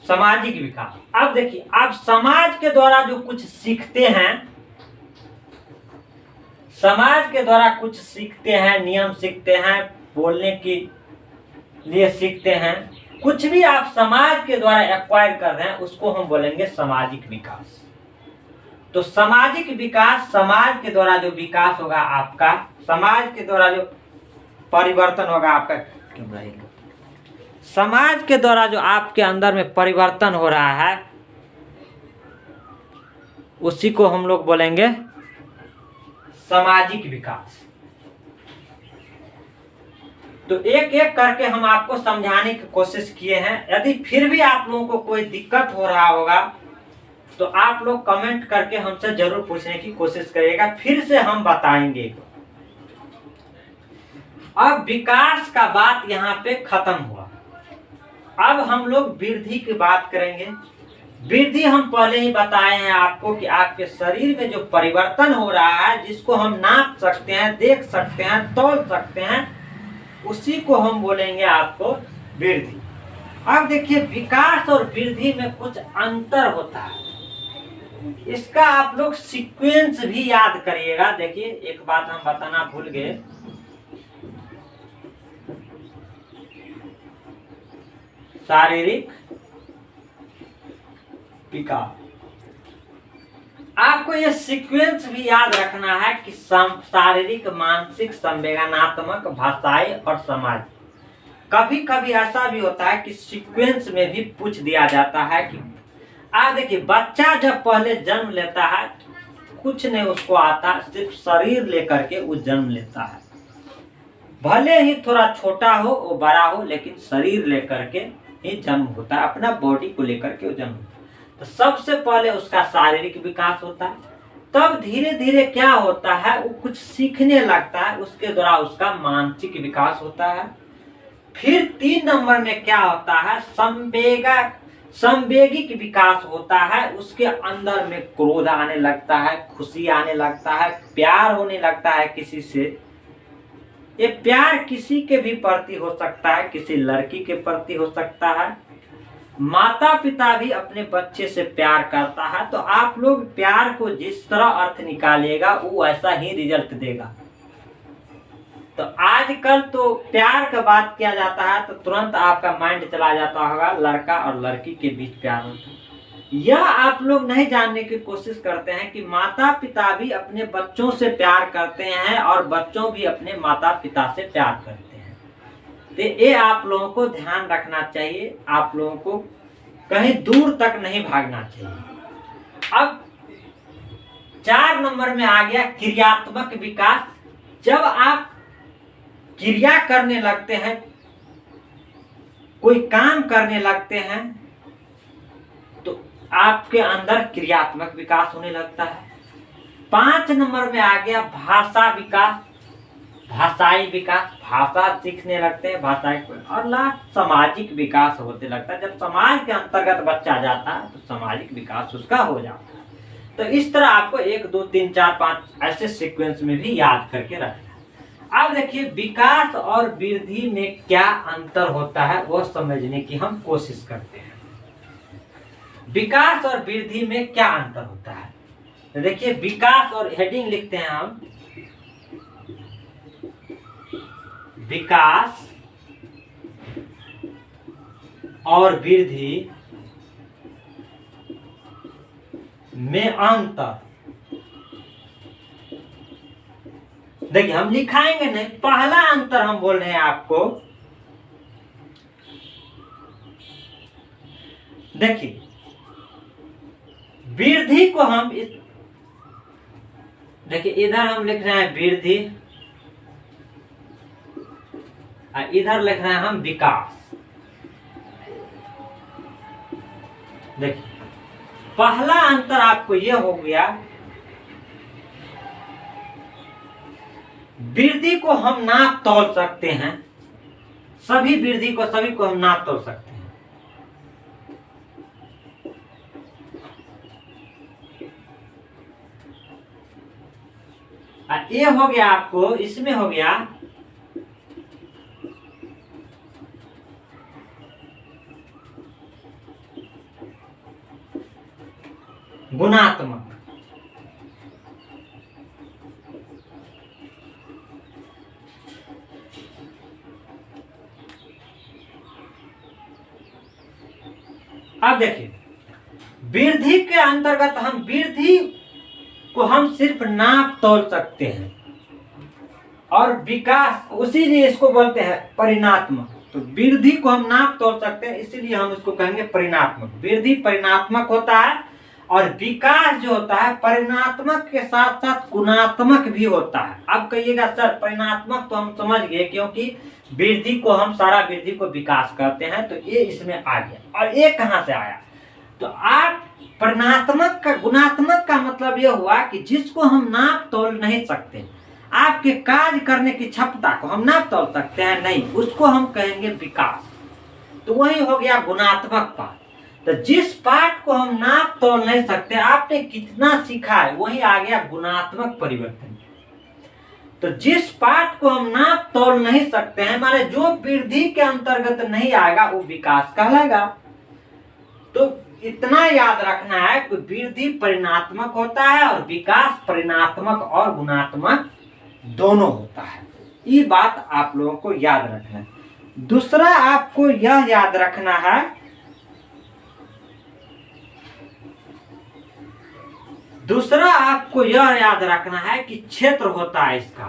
सामाजिक विकास। अब देखिए, आप समाज के द्वारा जो कुछ सीखते हैं, समाज के द्वारा कुछ सीखते हैं, नियम सीखते हैं, बोलने के लिए सीखते हैं, कुछ भी आप समाज के द्वारा एक्वायर कर रहे हैं, उसको हम बोलेंगे सामाजिक विकास। तो सामाजिक विकास, समाज के द्वारा जो विकास होगा आपका, समाज के द्वारा जो परिवर्तन होगा आपका, समाज के द्वारा जो आपके अंदर में परिवर्तन हो रहा है, उसी को हम लोग बोलेंगे सामाजिक विकास। तो एक एक करके हम आपको समझाने की कोशिश किए हैं। यदि फिर भी आप लोगों को कोई दिक्कत हो रहा होगा तो आप लोग कमेंट करके हमसे जरूर पूछने की कोशिश करिएगा, फिर से हम बताएंगे। अब विकास का बात यहाँ पे खत्म हुआ। अब हम लोग वृद्धि की बात करेंगे। वृद्धि हम पहले ही बताए हैं आपको कि आपके शरीर में जो परिवर्तन हो रहा है, जिसको हम नाप सकते हैं, देख सकते हैं, तौल सकते हैं, उसी को हम बोलेंगे आपको वृद्धि। अब देखिए, विकास और वृद्धि में कुछ अंतर होता है, इसका आप लोग सीक्वेंस भी याद करिएगा। देखिए, एक बात हम बताना भूल गए, शारीरिक विकास। आपको ये सीक्वेंस भी याद रखना है कि शारीरिक, मानसिक, संवेदनात्मक, भाषाई और समाज। कभी कभी ऐसा भी होता है कि सीक्वेंस में भी पूछ दिया जाता है कि आप देखिए, बच्चा जब पहले जन्म लेता है, कुछ नहीं उसको आता, सिर्फ शरीर लेकर के वो जन्म लेता है। भले ही थोड़ा छोटा हो, वो बड़ा हो, लेकिन शरीर लेकर के ही जन्म होता है, अपना बॉडी को लेकर के वो जन्म होता है। तो सबसे पहले उसका शारीरिक विकास होता है, तब धीरे धीरे क्या होता है, वो कुछ सीखने लगता है, उसके द्वारा उसका मानसिक विकास होता है। फिर 3 नंबर में क्या होता है, संवेगिक विकास होता है। उसके अंदर में क्रोध आने लगता है, खुशी आने लगता है, प्यार होने लगता है किसी से। ये प्यार किसी के भी प्रति हो सकता है, किसी लड़की के प्रति हो सकता है। माता पिता भी अपने बच्चे से प्यार करता है। तो आप लोग प्यार को जिस तरह अर्थ निकालिएगा, वो ऐसा ही रिजल्ट देगा। तो आजकल तो प्यार का बात किया जाता है तो तुरंत आपका माइंड चला जाता होगा लड़का और लड़की के बीच प्यार होता है। यह आप लोग नहीं जानने की कोशिश करते हैं कि माता पिता भी अपने बच्चों से प्यार करते हैं और बच्चों भी अपने माता पिता से प्यार करते हैं। तो ये आप लोगों को ध्यान रखना चाहिए, आप लोगों को कहीं दूर तक नहीं भागना चाहिए। अब 4 नंबर में आ गया क्रियात्मक विकास। जब आप क्रिया करने लगते हैं, कोई काम करने लगते हैं, तो आपके अंदर क्रियात्मक विकास होने लगता है। 5 नंबर में आ गया भाषा विकास, भाषाई विकास, भाषा सीखने लगते हैं, भाषाई। और लास्ट सामाजिक विकास होते लगता है। जब समाज के अंतर्गत बच्चा जाता है तो सामाजिक विकास उसका हो जाता है। तो इस तरह आपको 1 2 3 4 5 ऐसे सीक्वेंस में भी याद करके रखना है। अब देखिए, विकास और वृद्धि में क्या अंतर होता है वो समझने की हम कोशिश करते हैं। विकास और वृद्धि में क्या अंतर होता है, तो देखिए, विकास और हेडिंग लिखते हैं हम, विकास और वृद्धि में अंतर। देखिए, हम लिखाएंगे नहीं, पहला अंतर हम बोल रहे हैं आपको। देखिए, वृद्धि को हम देखिए, इधर हम लिख रहे हैं वृद्धि, इधर लिख रहे हैं हम विकास। देखिए, पहला अंतर आपको यह हो गया, वृद्धि को हम नाप तोल सकते हैं, सभी वृद्धि को, सभी को हम नाप तोल सकते हैं। ये हो गया आपको, इसमें हो गया गुणात्मक। अब देखिए, वृद्धि के अंतर्गत हम वृद्धि को हम सिर्फ नाप तोल सकते हैं, और विकास उसीलिए इसको बोलते हैं परिणात्मक। तो वृद्धि को हम नाप तोल सकते हैं, इसीलिए हम इसको कहेंगे परिणात्मक। वृद्धि परिणात्मक होता है, और विकास जो होता है परिणात्मक के साथ साथ गुणात्मक भी होता है। अब कहिएगा सर परिणात्मक तो हम समझ गए, क्योंकि वृद्धि को हम सारा वृद्धि को विकास कहते हैं, तो ये इसमें आ गया। और ये कहाँ से आया? तो आप परिणात्मक का गुणात्मक का मतलब ये हुआ कि जिसको हम नाप तोल नहीं सकते, आपके कार्य करने की क्षमता को हम नाप तोल सकते हैं नहीं, उसको हम कहेंगे विकास। तो वही हो गया गुणात्मक पाठ। तो जिस पाठ को हम नाप तोल नहीं सकते, आपने कितना सीखा है, वही आ गया गुणात्मक परिवर्तन। तो जिस पाठ को हम नाप तोल नहीं सकते हैं, माने जो वृद्धि के अंतर्गत नहीं आएगा, वो विकास कहलाएगा। तो इतना याद रखना है कि वृद्धि परिणात्मक होता है और विकास परिणात्मक और गुणात्मक दोनों होता है। ये बात आप लोगों को याद रखना है। दूसरा आपको यह याद रखना है, कि क्षेत्र होता है इसका।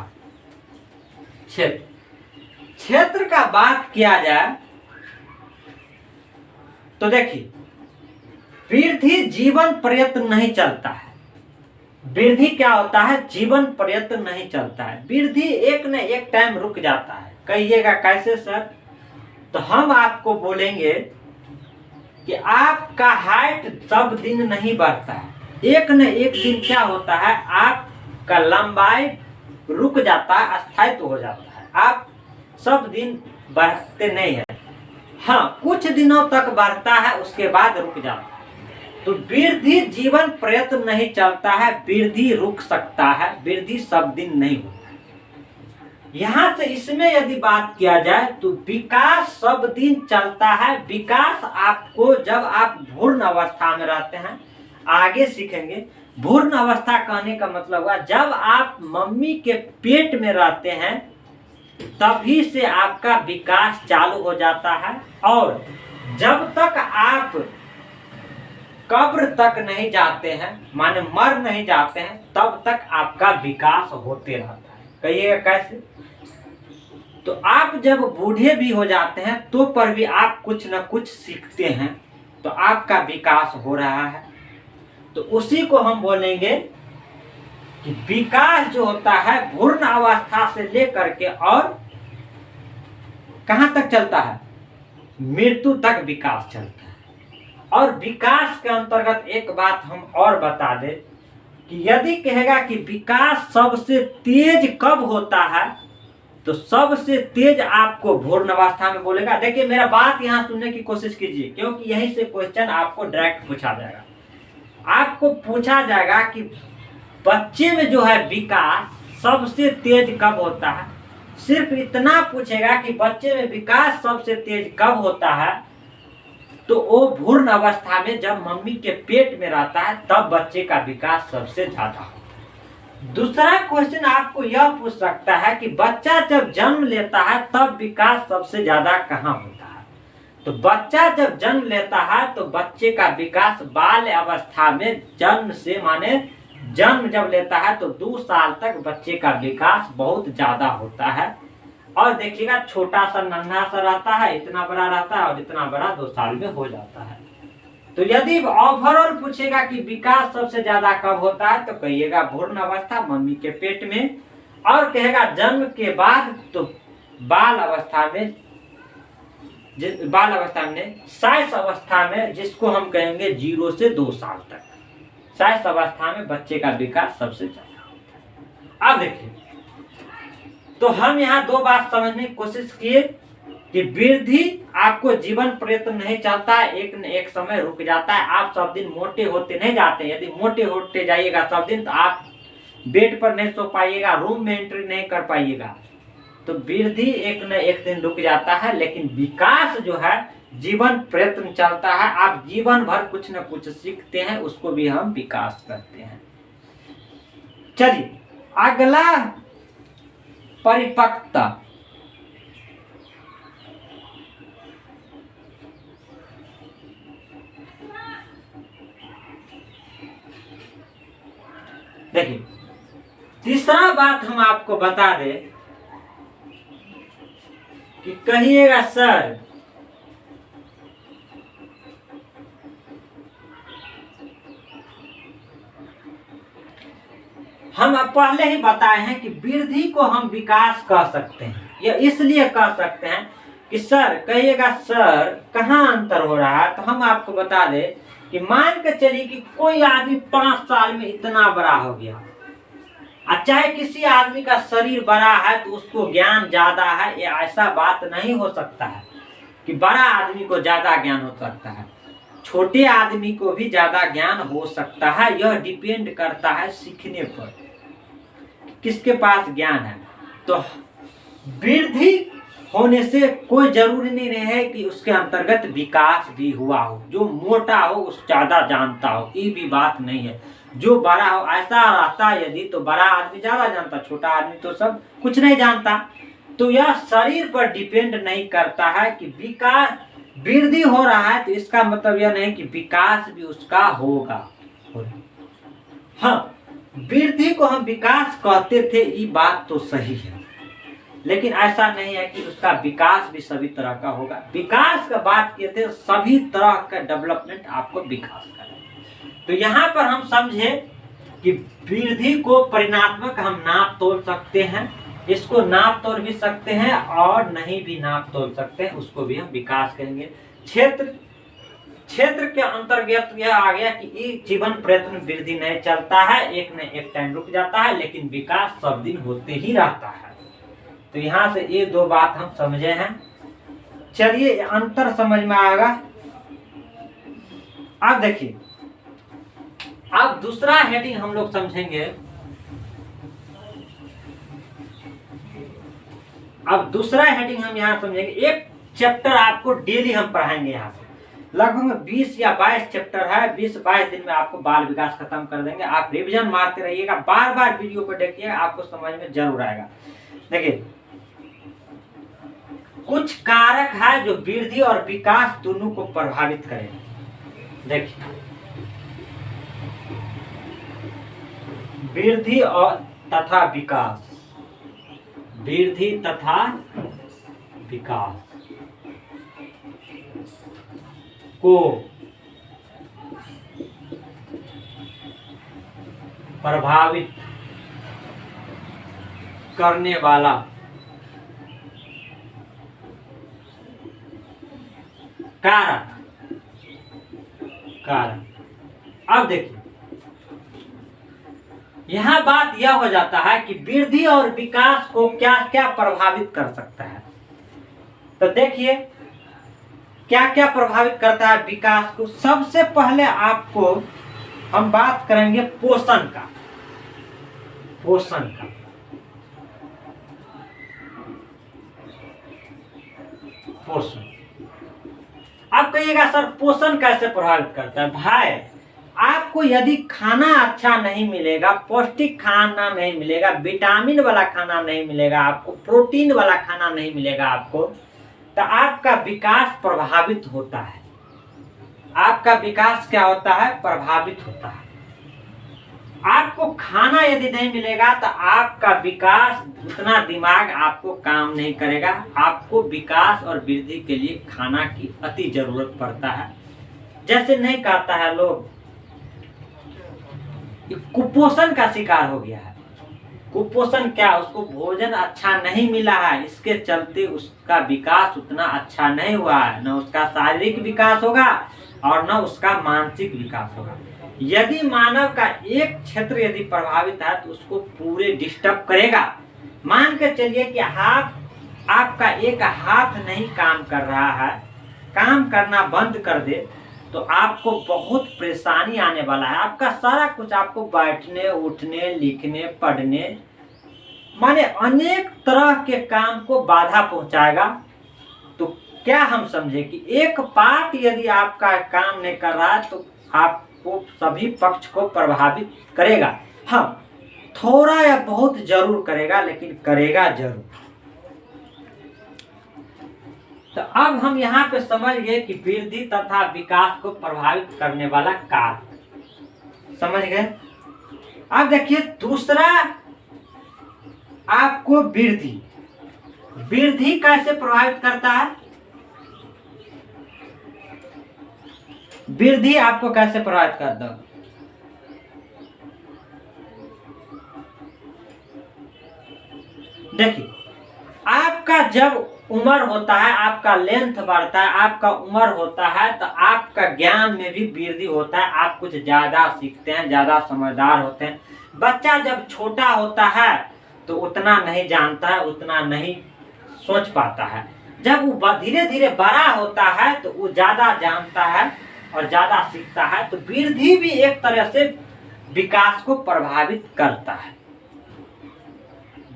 क्षेत्र का बात किया जाए तो देखिए, वृद्धि जीवन पर्यंत नहीं चलता है। वृद्धि क्या होता है? जीवन पर्यंत नहीं चलता है। वृद्धि एक न एक टाइम रुक जाता है। कहिएगा कैसे सर? तो हम आपको बोलेंगे कि आपका हाइट सब दिन नहीं बढ़ता है। एक न एक दिन क्या होता है, आपका लंबाई रुक जाता है, अस्थायित्व हो जाता है। आप सब दिन बढ़ते नहीं है। हाँ, कुछ दिनों तक बढ़ता है, उसके बाद रुक जाता है। तो वृद्धि जीवन पर्यंत नहीं चलता है, वृद्धि रुक सकता है, वृद्धि सब दिन नहीं होता है। यहाँ से इसमें यदि बात किया जाए तो विकास सब दिन चलता है। विकास आपको जब आप भ्रूण अवस्था में रहते हैं, आगे सीखेंगे। भ्रूण अवस्था कहने का मतलब हुआ जब आप मम्मी के पेट में रहते हैं, तभी से आपका विकास चालू हो जाता है, और जब तक आप कब्र तक नहीं जाते हैं, माने मर नहीं जाते हैं, तब तक आपका विकास होते रहता है। कहिएगा कैसे? तो आप जब बूढ़े भी हो जाते हैं तो पर भी आप कुछ न कुछ सीखते हैं, तो आपका विकास हो रहा है। तो उसी को हम बोलेंगे कि विकास जो होता है भ्रूण अवस्था से लेकर के और कहाँ तक चलता है? मृत्यु तक विकास चलता है। और विकास के अंतर्गत एक बात हम और बता दें कि यदि कहेगा कि विकास सबसे तेज कब होता है, तो सबसे तेज आपको भ्रूण अवस्था में बोलेगा। देखिए, मेरा बात यहाँ सुनने की कोशिश कीजिए, क्योंकि यहीं से क्वेश्चन आपको डायरेक्ट पूछा जाएगा। आपको पूछा जाएगा कि बच्चे में जो है विकास सबसे तेज कब होता है। सिर्फ इतना पूछेगा कि बच्चे में विकास सबसे तेज कब होता है, तो वो भ्रूण अवस्था में जब मम्मी के पेट में रहता है, तब बच्चे का विकास सबसे ज्यादा होता है। दूसरा क्वेश्चन आपको यह पूछ सकता है कि बच्चा जब जन्म लेता है तब विकास सबसे ज्यादा कहाँ होता है। तो बच्चा जब जन्म लेता है तो बच्चे का विकास बाल्य अवस्था में, जन्म से माने जन्म जब लेता है तो 2 साल तक बच्चे का विकास बहुत ज्यादा होता है। और देखिएगा, छोटा सा नन्हा सा रहता है, इतना बड़ा रहता है, और इतना बड़ा 2 साल में हो जाता है। तो यदि ओवरऑल पूछेगा कि विकास सबसे ज्यादा कब होता है, तो कहिएगा भ्रूण अवस्था, मम्मी के पेट में। और कहेगा जन्म के बाद तो बाल अवस्था में, शैशव अवस्था में, जिसको हम कहेंगे 0 से 2 साल तक, शैशव अवस्था में बच्चे का विकास सबसे ज्यादा होता है। अब देखिए, तो हम यहाँ 2 बात समझने की कोशिश किए कि वृद्धि आपको जीवन पर्यंत नहीं चलता है, एक न एक समय रुक जाता है। आप सब दिन मोटे होते नहीं जाते। यदि मोटे होते जाइएगा सब दिन, तो आप बेड पर नहीं सो पाइएगा, रूम में एंट्री नहीं कर पाइएगा। तो वृद्धि एक न एक दिन रुक जाता है, लेकिन विकास जो है जीवन प्रयत्न चलता है। आप जीवन भर कुछ न कुछ सीखते हैं, उसको भी हम विकास करते हैं। चलिए अगला परिपक्वता। देखिए तीसरा बात हम आपको बता दें कि कहिएगा सर हम पहले ही बताए हैं कि वृद्धि को हम विकास कह सकते हैं। यह इसलिए कह सकते हैं कि सर कहिएगा सर कहाँ अंतर हो रहा है, तो हम आपको बता दें कि मान के चलिए कि कोई आदमी 5 साल में इतना बड़ा हो गया, चाहे किसी आदमी का शरीर बड़ा है तो उसको ज्ञान ज्यादा है, ये ऐसा बात नहीं हो सकता है कि बड़ा आदमी को ज्यादा ज्ञान हो सकता है। छोटे आदमी को भी ज्यादा ज्ञान हो सकता है। यह डिपेंड करता है सीखने पर, किसके पास ज्ञान है। तो वृद्धि होने से कोई जरूरी नहीं है कि उसके अंतर्गत विकास भी हुआ हो। जो मोटा हो उस ज्यादा जानता हो, ये भी बात नहीं है। जो बड़ा हो ऐसा रहता है यदि, तो बड़ा आदमी ज्यादा जानता, छोटा आदमी तो सब कुछ नहीं जानता। तो यह शरीर पर डिपेंड नहीं करता है कि विकास वृद्धि हो रहा है तो इसका मतलब यह नहीं कि विकास भी उसका होगा। हाँ, वृद्धि को हम विकास कहते थे, ये बात तो सही है, लेकिन ऐसा नहीं है कि उसका विकास भी सभी तरह का होगा। विकास का बात किए थे, सभी तरह का डेवलपमेंट आपको विकास करें। तो यहाँ पर हम समझे कि वृद्धि को परिणात्मक हम नाप तोल सकते हैं, इसको नाप तोल भी सकते हैं और नहीं भी नाप तोल सकते हैं, उसको भी हम विकास कहेंगे। क्षेत्र के अंतर्गत यह आ गया कि एक जीवन प्रयत्न वृद्धि नहीं चलता है, एक न एक टाइम रुक जाता है, लेकिन विकास सब दिन होते ही रहता है। तो यहाँ से ये 2 बात हम समझे हैं। चलिए अंतर समझ में आएगा। अब देखिए, अब दूसरा हेडिंग हम लोग समझेंगे। अब दूसरा हेडिंग हम यहाँ समझेंगे। एक चैप्टर आपको डेली हम पढ़ाएंगे यहाँ से, लगभग 20 या 22 चैप्टर है। 20-22 दिन में आपको बाल विकास खत्म कर देंगे। आप रिवीजन मारते रहिएगा, बार बार वीडियो को देखिए, आपको समझ में जरूर आएगा। देखिए कुछ कारक है जो वृद्धि और विकास दोनों को प्रभावित करेगा। देखिए वृद्धि और तथा विकास, वृद्धि तथा विकास को प्रभावित करने वाला कारक। अब देखिए यहाँ बात यह हो जाता है कि वृद्धि और विकास को क्या क्या प्रभावित कर सकता है। तो देखिए क्या क्या प्रभावित करता है विकास को। सबसे पहले आपको हम बात करेंगे पोषण का। पोषण अब कहिएगा सर पोषण कैसे प्रभावित करता है। भाई आपको यदि खाना अच्छा नहीं मिलेगा, पौष्टिक खाना नहीं मिलेगा, विटामिन वाला खाना नहीं मिलेगा, आपको प्रोटीन वाला खाना नहीं मिलेगा आपको, तो आपका विकास प्रभावित होता है। आपका विकास क्या होता है? प्रभावित होता है। आपको खाना यदि नहीं मिलेगा तो आपका विकास, उतना दिमाग आपको काम नहीं करेगा। आपको विकास और वृद्धि के लिए खाना की अति जरूरत पड़ता है। जैसे नहीं कहता है लोग कुपोषण का शिकार हो गया है। कुपोषण क्या? उसको भोजन अच्छा नहीं मिला है, इसके चलते उसका विकास उतना अच्छा नहीं हुआ है। न उसका शारीरिक विकास होगा और न उसका मानसिक विकास होगा। यदि मानव का एक क्षेत्र यदि प्रभावित है तो उसको पूरे डिस्टर्ब करेगा। मान के चलिए कि आपका एक हाथ नहीं काम कर रहा है, काम करना बंद कर दे तो आपको बहुत परेशानी आने वाला है। आपका सारा कुछ, आपको बैठने, उठने, लिखने, पढ़ने, माने अनेक तरह के काम को बाधा पहुंचाएगा। तो क्या हम समझे कि एक पार्ट यदि आपका काम नहीं कर रहा है तो आपको सभी पक्ष को प्रभावित करेगा। हाँ, थोड़ा या बहुत जरूर करेगा, लेकिन करेगा जरूर। तो अब हम यहाँ पे समझ गए कि वृद्धि तथा विकास को प्रभावित करने वाला कारक समझ गए। अब देखिए दूसरा, आपको वृद्धि कैसे प्रभावित करता है। वृद्धि आपको कैसे प्रभावित करता है? देखिए, आपका जब उम्र होता है, आपका लेंथ बढ़ता है, आपका उम्र होता है, तो आपका ज्ञान में भी वृद्धि होता है। आप कुछ ज्यादा सीखते हैं, ज्यादा समझदार होते हैं। बच्चा जब छोटा होता है तो उतना नहीं जानता है, उतना नहीं सोच पाता है। जब वो धीरे धीरे बड़ा होता है तो वो ज्यादा जानता है और ज्यादा सीखता है। तो वृद्धि भी एक तरह से विकास को प्रभावित करता है।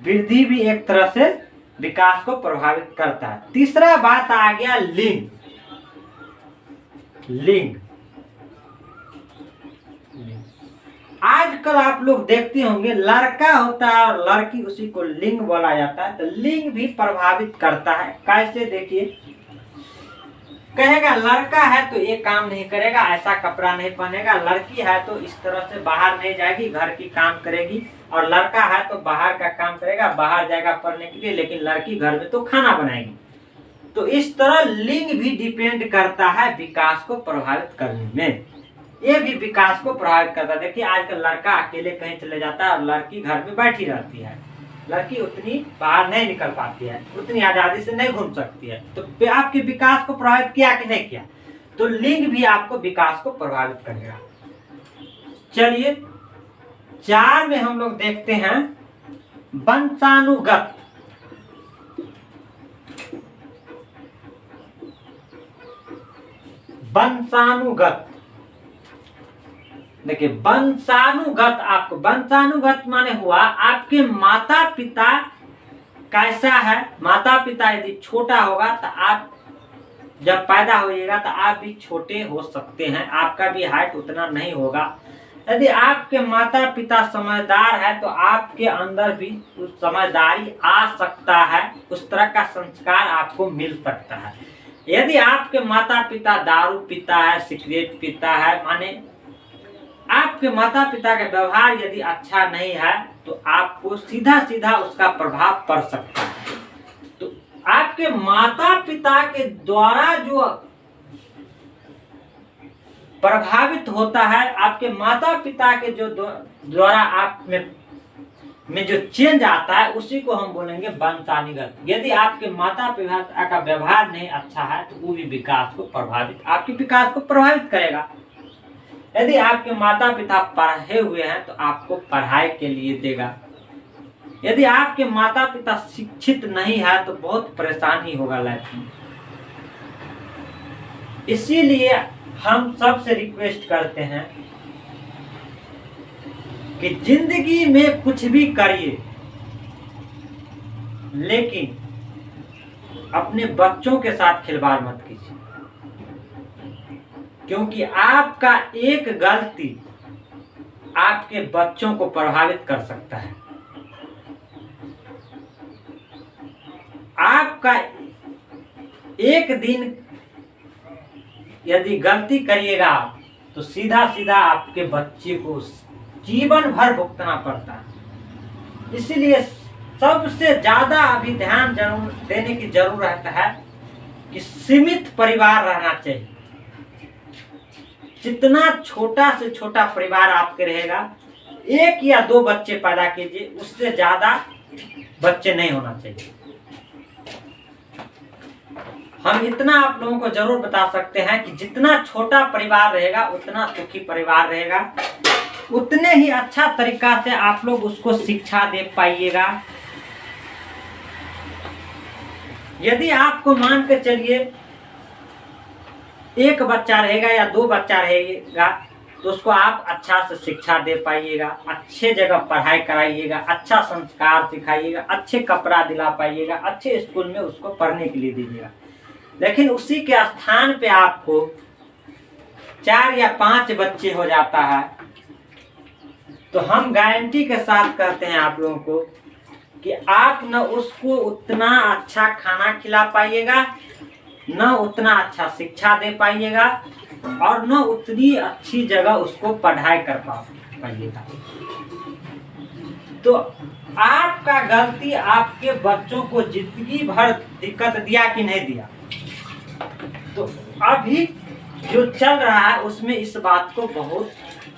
वृद्धि भी एक तरह से विकास को प्रभावित करता है। तीसरा बात आ गया लिंग। आजकल आप लोग देखते होंगे लड़का होता है और लड़की, उसी को लिंग बोला जाता है। तो लिंग भी प्रभावित करता है। कैसे? देखिए, कहेगा लड़का है तो ये काम नहीं करेगा, ऐसा कपड़ा नहीं पहनेगा। लड़की है तो इस तरह से बाहर नहीं जाएगी, घर की काम करेगी। और लड़का है तो बाहर का काम करेगा, बाहर जाएगा पढ़ने के लिए, लेकिन लड़की घर में तो खाना बनाएगी। तो इस तरह लिंग भी डिपेंड करता है विकास को प्रभावित करने में। ये भी विकास को प्रभावित करता है। देखिए आजकल लड़का अकेले कहीं चले जाता है और लड़की घर में बैठी रहती है। लड़की उतनी बाहर नहीं निकल पाती है, उतनी आजादी से नहीं घूम सकती है। तो आपके विकास को प्रभावित किया कि नहीं किया? तो लिंग भी आपको विकास को प्रभावित करेगा। चलिए 4 में हम लोग देखते हैं वंशानुगत। देखिए वंशानुगत, आपको वंशानुगत माने हुआ आपके माता पिता कैसा है। माता पिता यदि छोटा होगा तो आप जब पैदा होइएगा तो आप भी छोटे हो सकते हैं, आपका भी हाइट उतना नहीं होगा। यदि आपके माता पिता समझदार है तो आपके अंदर भी उस समझदारी आ सकता है, उस तरह का संस्कार आपको मिल सकता है। यदि आपके माता पिता दारू पीता है, सिगरेट पीता है, माने आपके माता पिता का व्यवहार यदि अच्छा नहीं है तो आपको सीधा सीधा उसका प्रभाव पड़ सकता है। तो आपके माता पिता के द्वारा जो प्रभावित होता है, आपके माता पिता के जो द्वारा आप में जो चेंज आता है, उसी को हम बोलेंगे वंशानुगत। यदि आपके माता पिता का व्यवहार नहीं अच्छा है तो वो भी विकास को प्रभावित, आपके विकास को प्रभावित करेगा। यदि आपके माता पिता पढ़े हुए हैं तो आपको पढ़ाई के लिए देगा। यदि आपके माता पिता शिक्षित नहीं है तो बहुत परेशानी होगा लाइफ में। इसीलिए हम सबसे रिक्वेस्ट करते हैं कि जिंदगी में कुछ भी करिए, लेकिन अपने बच्चों के साथ खिलवाड़ मत कीजिए, क्योंकि आपका एक गलती आपके बच्चों को प्रभावित कर सकता है। आपका एक दिन यदि गलती करिएगा तो सीधा सीधा आपके बच्चे को जीवन भर भुगतना पड़ता है। इसलिए सबसे ज्यादा अभी ध्यान जरूर देने की जरूरत है कि सीमित परिवार रहना चाहिए। जितना छोटा से छोटा परिवार आपके रहेगा, 1 या 2 बच्चे पैदा कीजिए, उससे ज्यादा बच्चे नहीं होना चाहिए। हम इतना आप लोगों को जरूर बता सकते हैं कि जितना छोटा परिवार रहेगा उतना सुखी परिवार रहेगा, उतने ही अच्छा तरीका से आप लोग उसको शिक्षा दे पाइएगा। यदि आपको मान के चलिए 1 बच्चा रहेगा या 2 बच्चा रहेगा तो उसको आप अच्छा से शिक्षा दे पाइएगा, अच्छे जगह पढ़ाई कराइएगा, अच्छा संस्कार सिखाइएगा, अच्छे कपड़ा दिला पाइएगा, अच्छे स्कूल में उसको पढ़ने के लिए दीजिएगा। लेकिन उसी के स्थान पे आपको 4 या 5 बच्चे हो जाता है, तो हम गारंटी के साथ कहते हैं आप लोगों को कि आप न उसको उतना अच्छा खाना खिला पाइएगा, न उतना अच्छा शिक्षा दे पाइएगा, और न उतनी अच्छी जगह उसको पढ़ाई कर पाइएगा। तो आपका गलती आपके बच्चों को जिंदगी भर दिक्कत दिया कि नहीं दिया। तो अभी जो चल रहा है उसमें इस बात को बहुत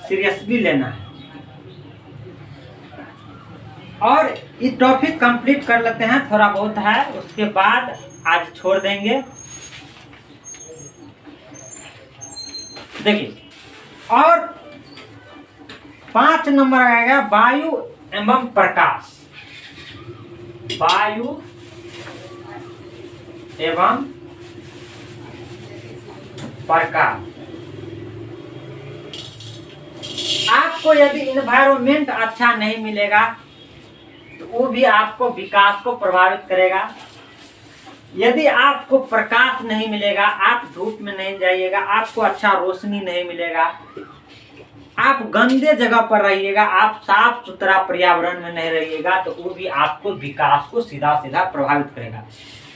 सीरियसली लेना है। और ये टॉपिक कंप्लीट कर लेते हैं, थोड़ा बहुत है, उसके बाद आज छोड़ देंगे। देखिए, और 5 नंबर आएगा वायु एवं प्रकाश। वायु एवं प्रकाश। आपको यदि इन्वायरमेंट अच्छा नहीं मिलेगा तो वो भी आपको विकास को प्रभावित करेगा। यदि आपको प्रकाश नहीं मिलेगा, आप धूप में नहीं जाइएगा, आपको अच्छा रोशनी नहीं मिलेगा, आप गंदे जगह पर रहिएगा, आप साफ सुथरा पर्यावरण में नहीं रहिएगा, तो वो भी आपको विकास को सीधा सीधा प्रभावित करेगा।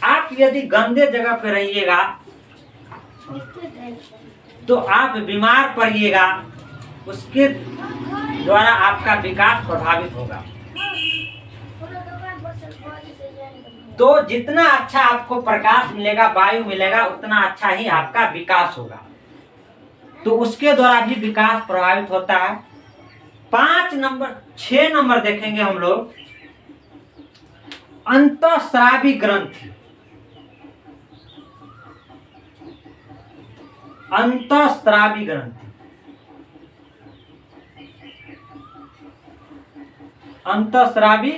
आप यदि गंदे जगह पर रहिएगा तो आप बीमार पड़िएगा, उसके द्वारा आपका विकास प्रभावित होगा। तो जितना अच्छा आपको प्रकाश मिलेगा, वायु मिलेगा, उतना अच्छा ही आपका विकास होगा। तो उसके द्वारा भी विकास प्रभावित होता है। 6 नंबर देखेंगे हम लोग, अंतःस्रावी ग्रंथि। अंतःस्रावी ग्रंथि। अंतःस्रावी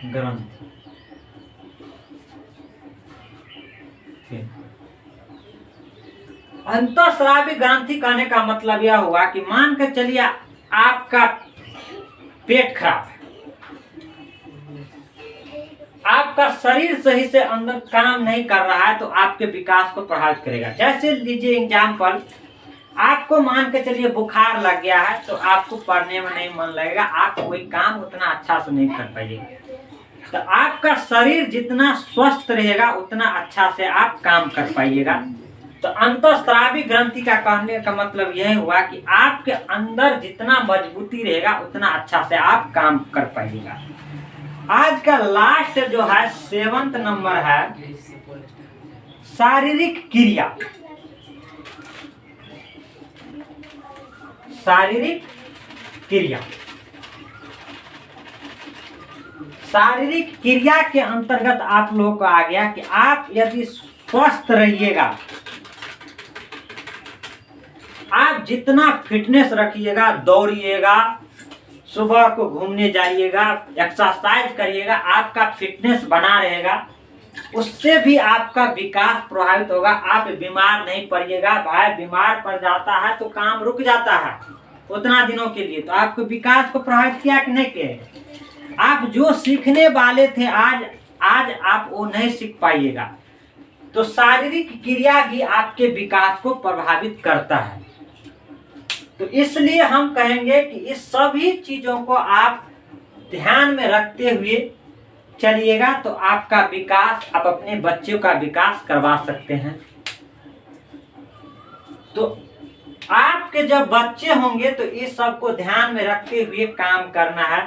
ग्रंथि। अंतःस्रावी ग्रंथि कहने का मतलब यह हुआ कि मान के चलिए आपका पेट खराब है, आपका शरीर सही से अंदर काम नहीं कर रहा है, तो आपके विकास को प्रभावित करेगा। जैसे लीजिए एग्जाम्पल, आपको मान के चलिए बुखार लग गया है, तो आपको पढ़ने में नहीं मन लगेगा, आप कोई काम उतना अच्छा से नहीं कर पाइएगा। तो आपका शरीर जितना स्वस्थ रहेगा उतना अच्छा से आप काम कर पाइएगा। तो अंतःस्रावी ग्रंथि का कहने का मतलब यह हुआ कि आपके अंदर जितना मजबूती रहेगा उतना अच्छा से आप काम कर पाइएगा। आज का लास्ट जो है 7वां नंबर है शारीरिक क्रिया। शारीरिक क्रिया। शारीरिक क्रिया के अंतर्गत आप लोगों को आ गया कि आप यदि स्वस्थ रहिएगा, आप जितना फिटनेस रखिएगा, दौड़िएगा, सुबह को घूमने जाइएगा, एक्सरसाइज करिएगा, आपका फिटनेस बना रहेगा, उससे भी आपका विकास प्रभावित होगा। आप बीमार नहीं पड़िएगा। भाई बीमार पड़ जाता है तो काम रुक जाता है उतना दिनों के लिए, तो आपको विकास को प्रभावित किया कि नहीं किया। आप जो सीखने वाले थे आज आप वो नहीं सीख पाइएगा। तो शारीरिक क्रिया भी आपके विकास को प्रभावित करता है। तो इसलिए हम कहेंगे कि इस सभी चीजों को आप ध्यान में रखते हुए चलिएगा, तो आपका विकास, आप अपने बच्चों का विकास करवा सकते हैं। तो आपके जब बच्चे होंगे तो इस सब को ध्यान में रखते हुए काम करना है।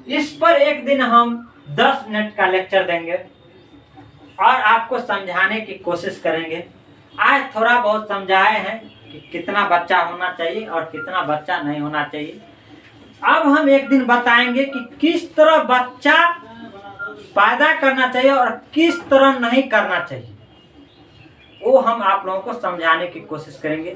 इस पर एक दिन हम 10 मिनट का लेक्चर देंगे और आपको समझाने की कोशिश करेंगे। आज थोड़ा बहुत समझाए हैं कि कितना बच्चा होना चाहिए और कितना बच्चा नहीं होना चाहिए। अब हम एक दिन बताएंगे कि किस तरह बच्चा पैदा करना चाहिए और किस तरह नहीं करना चाहिए, वो हम आप लोगों को समझाने की कोशिश करेंगे।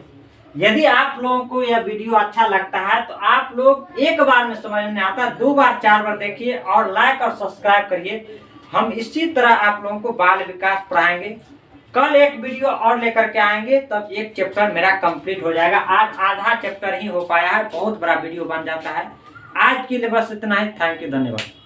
यदि आप लोगों को यह वीडियो अच्छा लगता है तो आप लोग एक बार में समझ में आता, 2 बार 4 बार देखिए और लाइक और सब्सक्राइब करिए। हम इसी तरह आप लोगों को बाल विकास पढ़ाएंगे। कल एक वीडियो और लेकर के आएंगे, तब एक चैप्टर मेरा कंप्लीट हो जाएगा। आज आधा चैप्टर ही हो पाया है, बहुत बड़ा वीडियो बन जाता है। आज के लिए बस इतना ही। थैंक यू, धन्यवाद।